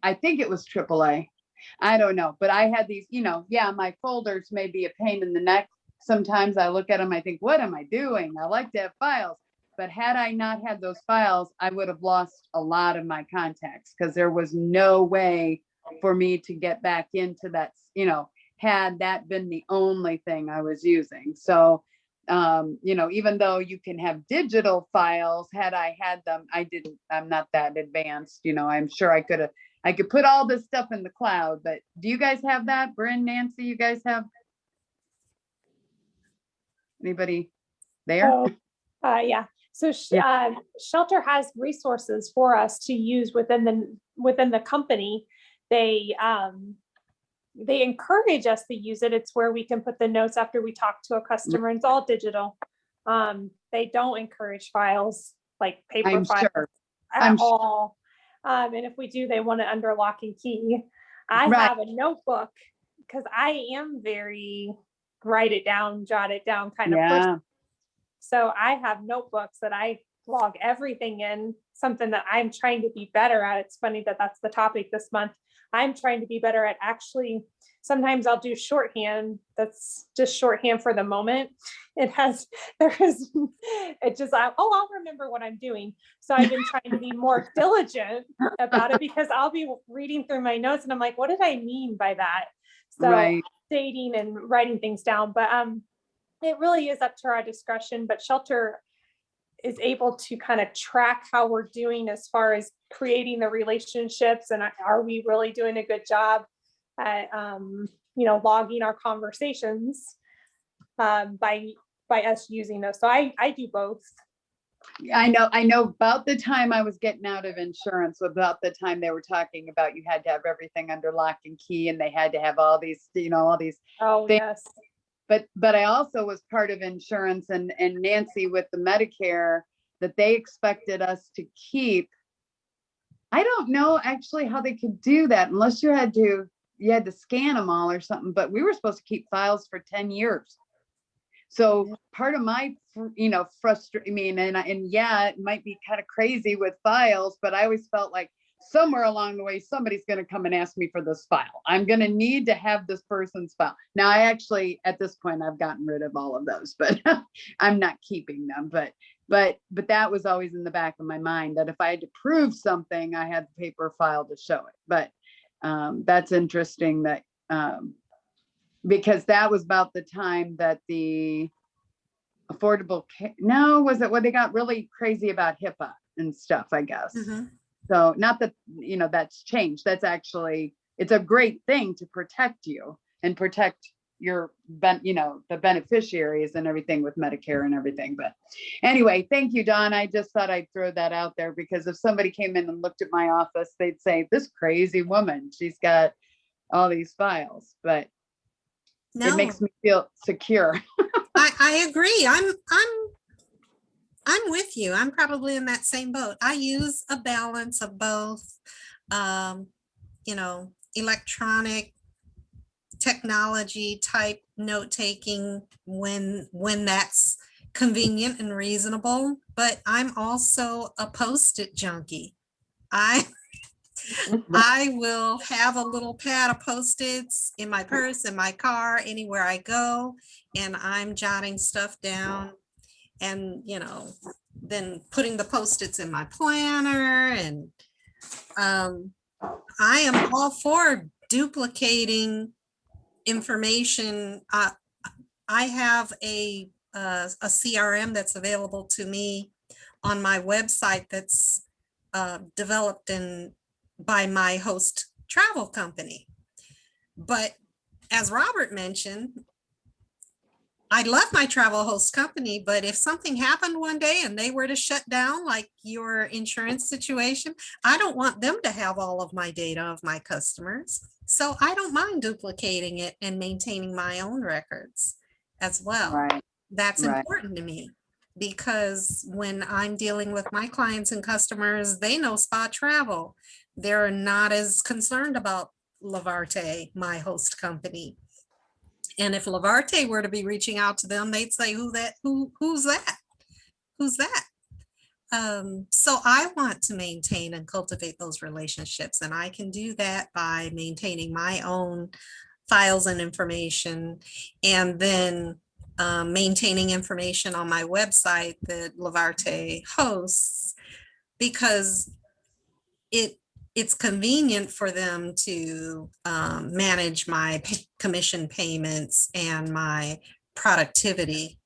I think it was AAA. I don't know, but I had these, my folders may be a pain in the neck. Sometimes I look at them, I think, what am I doing? I like to have files. But had I not had those files, I would have lost a lot of my contacts because there was no way for me to get back into that, had that been the only thing I was using. So, even though you can have digital files, had I had them, I'm not that advanced, I'm sure I could put all this stuff in the cloud, but do you guys have that? Bryn, Nancy, you guys have anybody there? Yeah. So Shelter has resources for us to use within the company. They encourage us to use it. It's where we can put the notes after we talk to a customer. And it's all digital. They don't encourage files like paper files at all. And if we do, they want it under lock and key. I have a notebook because I am very write it down, jot it down kind of person. So I have notebooks that I log everything in, something that I'm trying to be better at. It's funny that that's the topic this month. I'm trying to be better at sometimes I'll do shorthand. That's just shorthand for the moment. I'll remember what I'm doing. So I've been trying to be more diligent about it because I'll be reading through my notes and I'm like, what did I mean by that? So stating and writing things down, but it really is up to our discretion, but Shelter is able to kind of track how we're doing as far as creating the relationships and are we really doing a good job at, logging our conversations by us using those. So I do both. I know about the time I was getting out of insurance, about the time they were talking about you had to have everything under lock and key and they had to have all these, all these things. Yes. But I also was part of insurance and Nancy with the Medicare that they expected us to keep. I don't know actually how they could do that unless you had to scan them all or something, but we were supposed to keep files for 10 years. So part of my, frustration, and it might be kind of crazy with files, but I always felt like somewhere along the way, somebody's going to come and ask me for this file. I'm going to need to have this person's file. Now, I actually, at this point, I've gotten rid of all of those, but I'm not keeping them. But that was always in the back of my mind that if I had to prove something, I had the paper file to show it. But that's interesting that because that was about the time that the Affordable Care. No, was it when they got really crazy about HIPAA and stuff, I guess. Mhm. So not that, that's changed. That's actually, it's a great thing to protect you and protect your, the beneficiaries and everything with Medicare and everything. But anyway, thank you, Don. I just thought I'd throw that out there because if somebody came in and looked at my office, they'd say, this crazy woman, she's got all these files, but it No, makes me feel secure. I agree. I'm with you. I'm probably in that same boat. I use a balance of both, electronic technology type note taking when that's convenient and reasonable, but I'm also a post-it junkie. I I will have a little pad of post-its in my purse, in my car, anywhere I go, and I'm jotting stuff down and, then putting the post-its in my planner. And I am all for duplicating information. I have a CRM that's available to me on my website that's developed by my host travel company. But as Robert mentioned, I love my travel host company, but if something happened one day and they were to shut down, like your insurance situation, I don't want them to have all of my data of my customers. So I don't mind duplicating it and maintaining my own records as well. Right. That's Right. important to me because when I'm dealing with my clients and customers, they know Spa Travel. They're not as concerned about Lavarte, my host company. And if Lavarte were to be reaching out to them, they'd say, who's that? Who's that? So I want to maintain and cultivate those relationships. And I can do that by maintaining my own files and information, and then maintaining information on my website that Lavarte hosts, because it's convenient for them to manage my commission payments and my productivity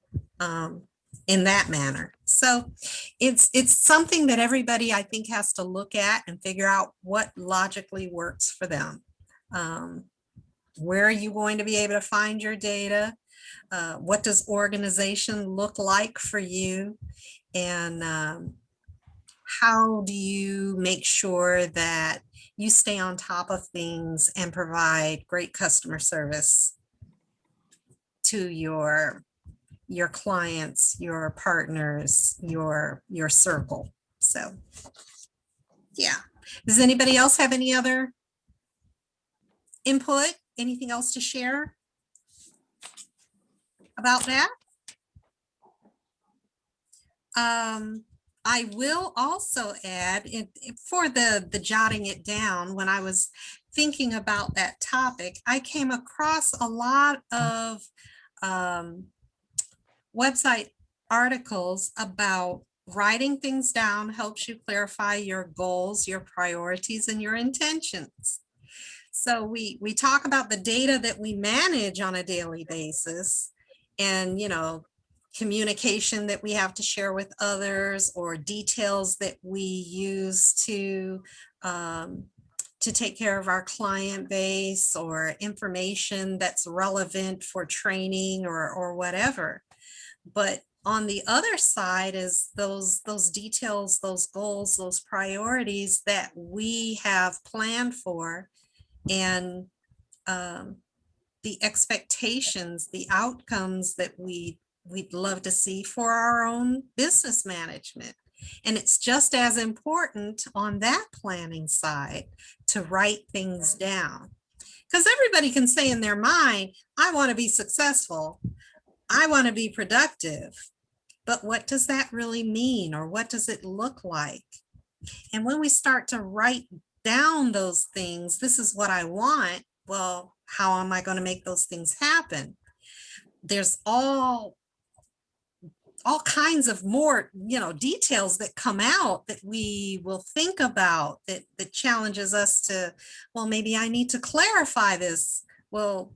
in that manner. So it's something that everybody, I think, has to look at and figure out what logically works for them. Where are you going to be able to find your data? What does organization look like for you? And how do you make sure that you stay on top of things and provide great customer service to your clients, your partners, your circle? So, yeah. Does anybody else have any other input? Anything else to share about that? I will also add, for the jotting it down, when I was thinking about that topic, I came across a lot of website articles about writing things down helps you clarify your goals, your priorities, and your intentions. So we talk about the data that we manage on a daily basis, and communication that we have to share with others, or details that we use to take care of our client base, or information that's relevant for training or whatever. But on the other side is those details, those goals, those priorities that we have planned for, and the expectations, the outcomes that we'd love to see for our own business management. And it's just as important on that planning side to write things down, because everybody can say in their mind, I want to be successful, I want to be productive, but what does that really mean, or what does it look like? And when we start to write down those things, this is what I want, well, how am I going to make those things happen? There's all kinds of more, details that come out that we will think about, that challenges us to, well, maybe I need to clarify this. Well,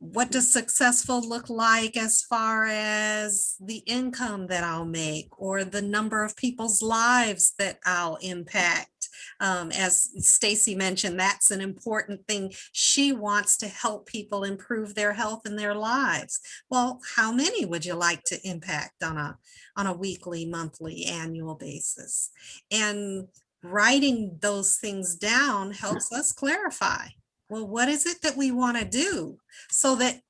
what does successful look like as far as the income that I'll make or the number of people's lives that I'll impact? As Stacy mentioned, that's an important thing. She wants to help people improve their health and their lives. Well, how many would you like to impact on a weekly, monthly, annual basis? And writing those things down helps us clarify, well, what is it that we want to do? So that,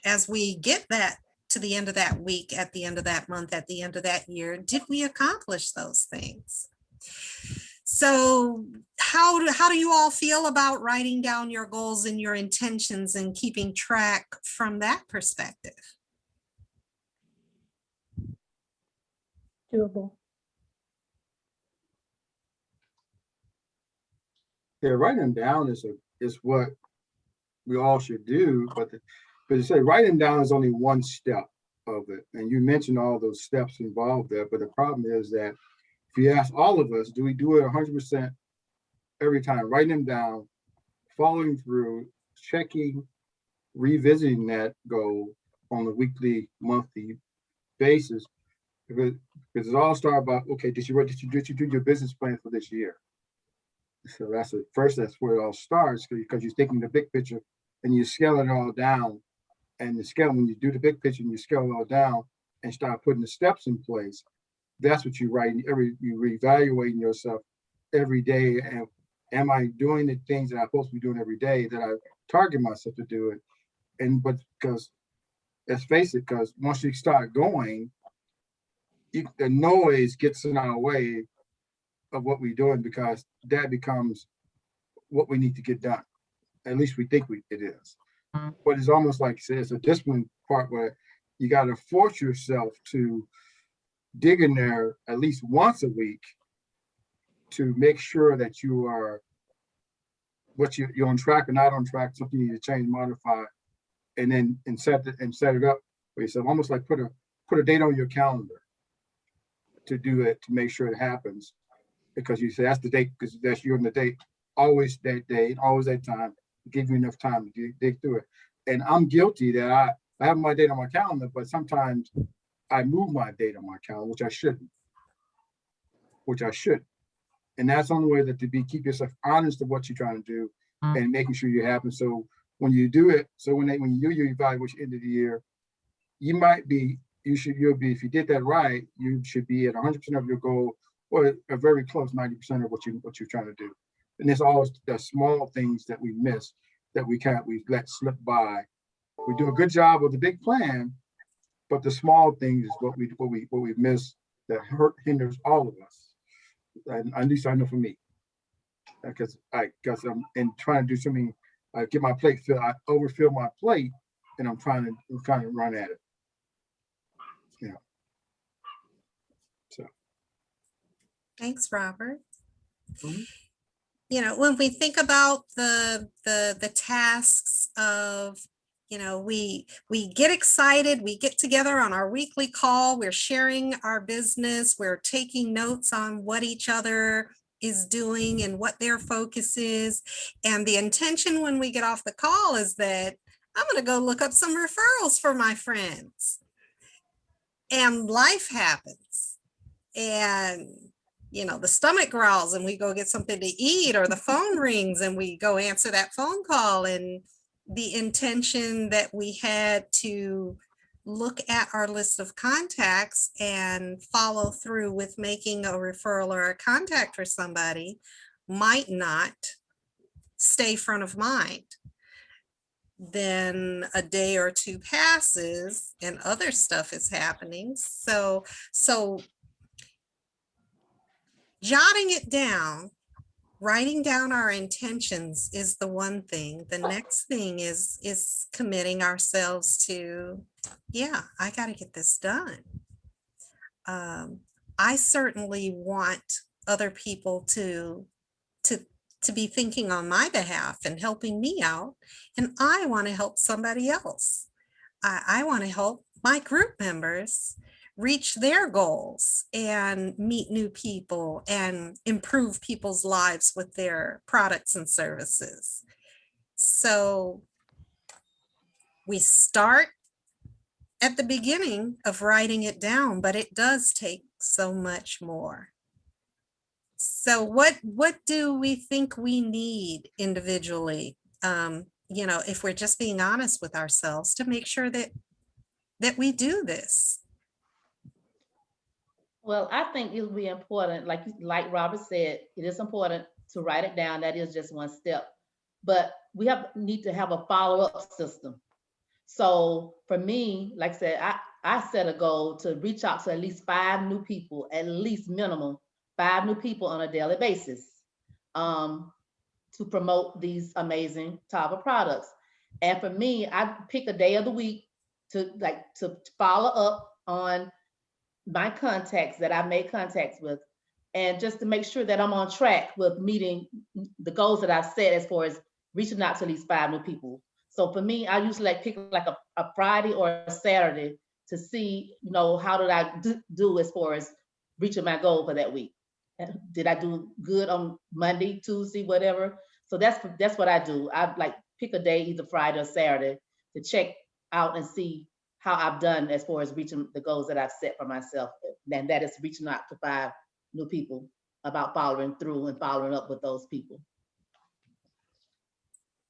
as we get that to the end of that week, at the end of that month, at the end of that year, did we accomplish those things? So how do you all feel about writing down your goals and your intentions and keeping track from that perspective? Doable. Yeah, writing them down is what we all should do, but you say writing down is only one step of it. And you mentioned all those steps involved there, but the problem is that if you ask all of us, do we do it 100% every time? Writing them down, following through, checking, revisiting that goal on a weekly, monthly basis, because it all starts about, okay, did you do your business plan for this year? So that's where it all starts, because you're thinking the big picture and you scale it all down. And when you do the big picture and you scale it all down and start putting the steps in place, that's what you write. You're reevaluating yourself every day. And am I doing the things that I'm supposed to be doing every day that I target myself to do it? But because let's face it, because once you start going, the noise gets in our way of what we're doing, because that becomes what we need to get done. At least we think it is. But it's almost like it's a discipline part where you got to force yourself to dig in there at least once a week to make sure that you are you're on track or not on track, something you need to change, modify, and then set it up for yourself. Almost like put a date on your calendar to do it, to make sure it happens, because you say that's the date, because that's you on the date. Always that day, always that time. Give you enough time to dig through it. And I'm guilty that I have my date on my calendar, but sometimes I move my date on my calendar, which I shouldn't. And that's the only way that keep yourself honest of what you're trying to do and making sure you happen. So when you do it, when you do your evaluation end of the year, you'll be, if you did that right, you should be at 100% of your goal, or a very close 90% of what you're trying to do. And there's always the small things that we miss, that we let slip by. We do a good job with the big plan, but the small things is what we miss, that hinders all of us. And at least I know for me, because I'm trying to do something, I get my plate filled, I overfill my plate, and I'm trying to run at it. So. Thanks, Robert. Mm-hmm. When we think about the tasks of, we get excited, we get together on our weekly call, we're sharing our business, we're taking notes on what each other is doing and what their focus is. And the intention when we get off the call is that I'm going to go look up some referrals for my friends. And life happens. And the stomach growls and we go get something to eat, or the phone rings and we go answer that phone call. And the intention that we had to look at our list of contacts and follow through with making a referral or a contact for somebody might not stay front of mind. Then a day or two passes and other stuff is happening. So jotting it down, writing down our intentions is the one thing. The next thing is committing ourselves to, I got to get this done. I certainly want other people to be thinking on my behalf and helping me out. And I want to help somebody else. I want to help my group members reach their goals and meet new people and improve people's lives with their products and services. So we start at the beginning of writing it down, but it does take so much more. So what do we think we need individually? You know, if we're just being honest with ourselves, to make sure that we do this. Well, I think it'll be important, like Robert said, it is important to write it down. That is just one step. But we need to have a follow-up system. So for me, like I said, I set a goal to reach out to at least 5 new people, at least minimum 5 new people on a daily basis, to promote these amazing Tava products. And for me, I pick a day of the week to follow up on my contacts that I made contacts with, and just to make sure that I'm on track with meeting the goals that I've set as far as reaching out to these 5 new people. So for me, I usually pick a Friday or a Saturday to see, how did I do as far as reaching my goal for that week. Did I do good on Monday, Tuesday, whatever? So that's what I do. I pick a day, either Friday or Saturday, to check out and see how I've done as far as reaching the goals that I've set for myself. And that is reaching out to 5 new people, about following through and following up with those people.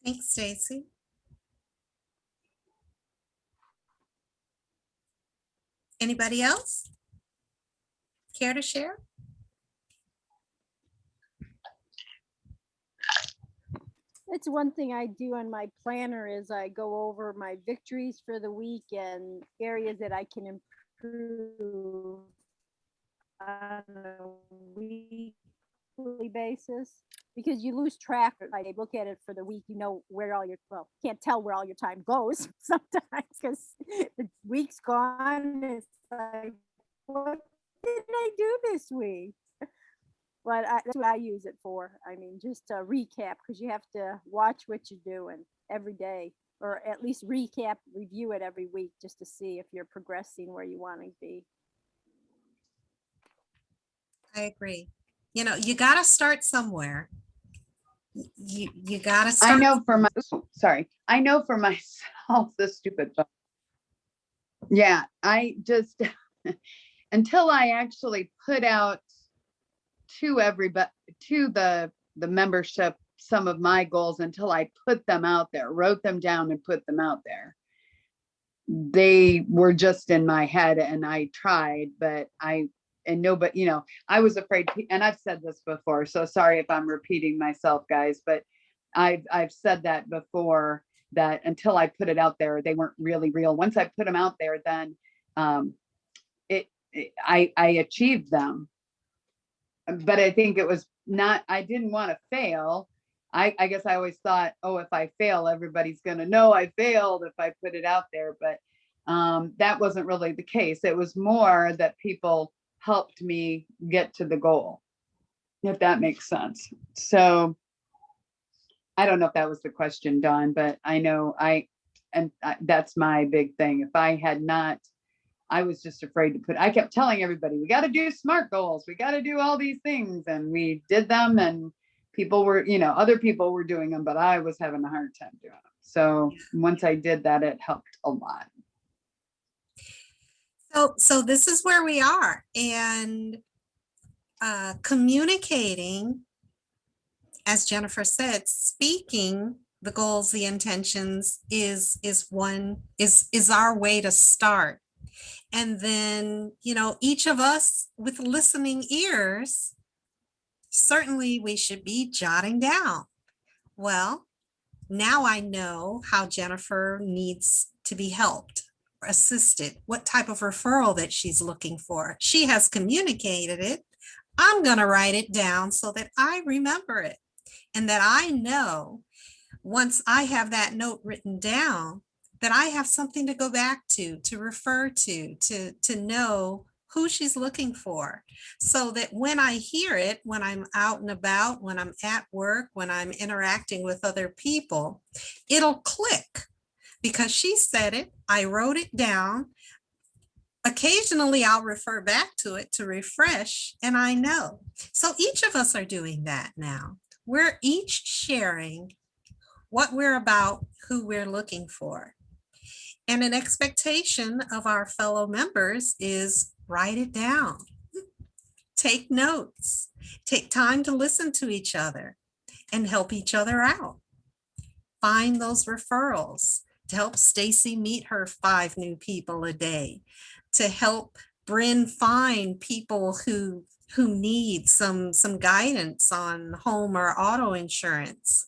Thanks, Stacy. Anybody else care to share? It's one thing I do on my planner is I go over my victories for the week and areas that I can improve on a weekly basis, because you lose track. I look at it for the week, where all your, can't tell where all your time goes sometimes because the week's gone. It's like, what did I do this week? But that's what I use it for. I mean, just to recap, because you have to watch what you're doing every day, or at least review it every week, just to see if you're progressing where you want to be. I agree. You got to start somewhere. You got to start. I know for myself, the stupid phone. Yeah, I just, until I actually put out to the membership some of my goals, until I put them out there, wrote them down and put them out there, they were just in my head, and I tried, but I was afraid, and I've said this before, so sorry if I'm repeating myself, guys, but I've said that before, that until I put it out there, they weren't really real. Once I put them out there, then I achieved them. But I think it was not, I didn't want to fail. I guess I always thought, oh, if I fail, everybody's going to know I failed if I put it out there. But that wasn't really the case. It was more that people helped me get to the goal, if that makes sense. So I don't know if that was the question, Dawn, but I know that's my big thing. If I had not, I was just afraid to I kept telling everybody, we got to do SMART goals. We got to do all these things. And we did them, and people were, other people were doing them, but I was having a hard time doing them. So once I did that, it helped a lot. So this is where we are, and communicating, as Jennifer said, speaking the goals, the intentions is our way to start. And then, each of us with listening ears, certainly we should be jotting down. Well, now I know how Jennifer needs to be helped or assisted, what type of referral that she's looking for. She has communicated it. I'm going to write it down so that I remember it, and that I know once I have that note written down, that I have something to go back to refer to know who she's looking for, so that when I hear it, when I'm out and about, when I'm at work, when I'm interacting with other people, it'll click, because she said it, I wrote it down. Occasionally I'll refer back to it to refresh, and I know. So each of us are doing that now. We're each sharing what we're about, who we're looking for. And an expectation of our fellow members is write it down. Take notes. Take time to listen to each other and help each other out. Find those referrals to help Stacy meet her 5 new people a day, to help Bryn find people who need some guidance on home or auto insurance,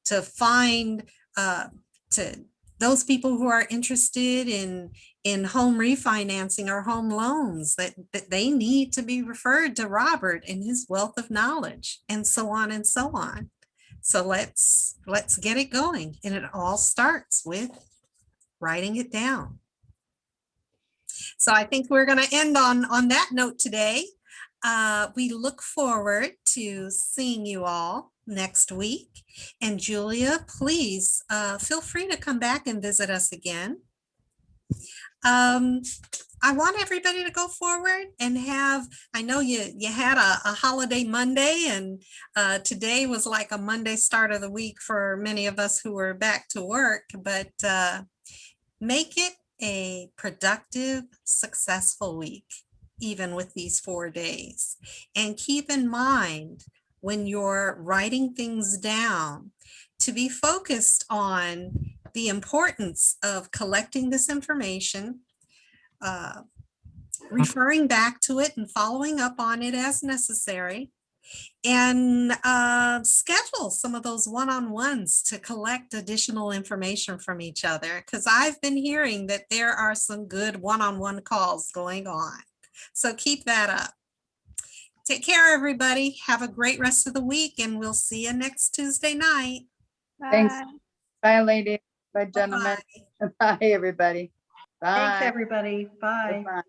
to find to those people who are interested in home refinancing or home loans, that they need to be referred to Robert and his wealth of knowledge, and so on and so on. So let's get it going. And it all starts with writing it down. So I think we're going to end on that note today. We look forward to seeing you all next week. And Julia, please feel free to come back and visit us again. I want everybody to go forward and have, I know you had a holiday Monday, and today was like a Monday start of the week for many of us who were back to work, but make it a productive, successful week, even with these 4 days. And keep in mind, when you're writing things down, to be focused on the importance of collecting this information, referring back to it and following up on it as necessary, and schedule some of those one-on-ones to collect additional information from each other, because I've been hearing that there are some good one-on-one calls going on. So keep that up. Take care, everybody. Have a great rest of the week, and we'll see you next Tuesday night. Thanks. Bye. Bye, ladies. Bye, gentlemen. Bye-bye. Bye, everybody. Bye. Thanks, everybody. Bye. Bye.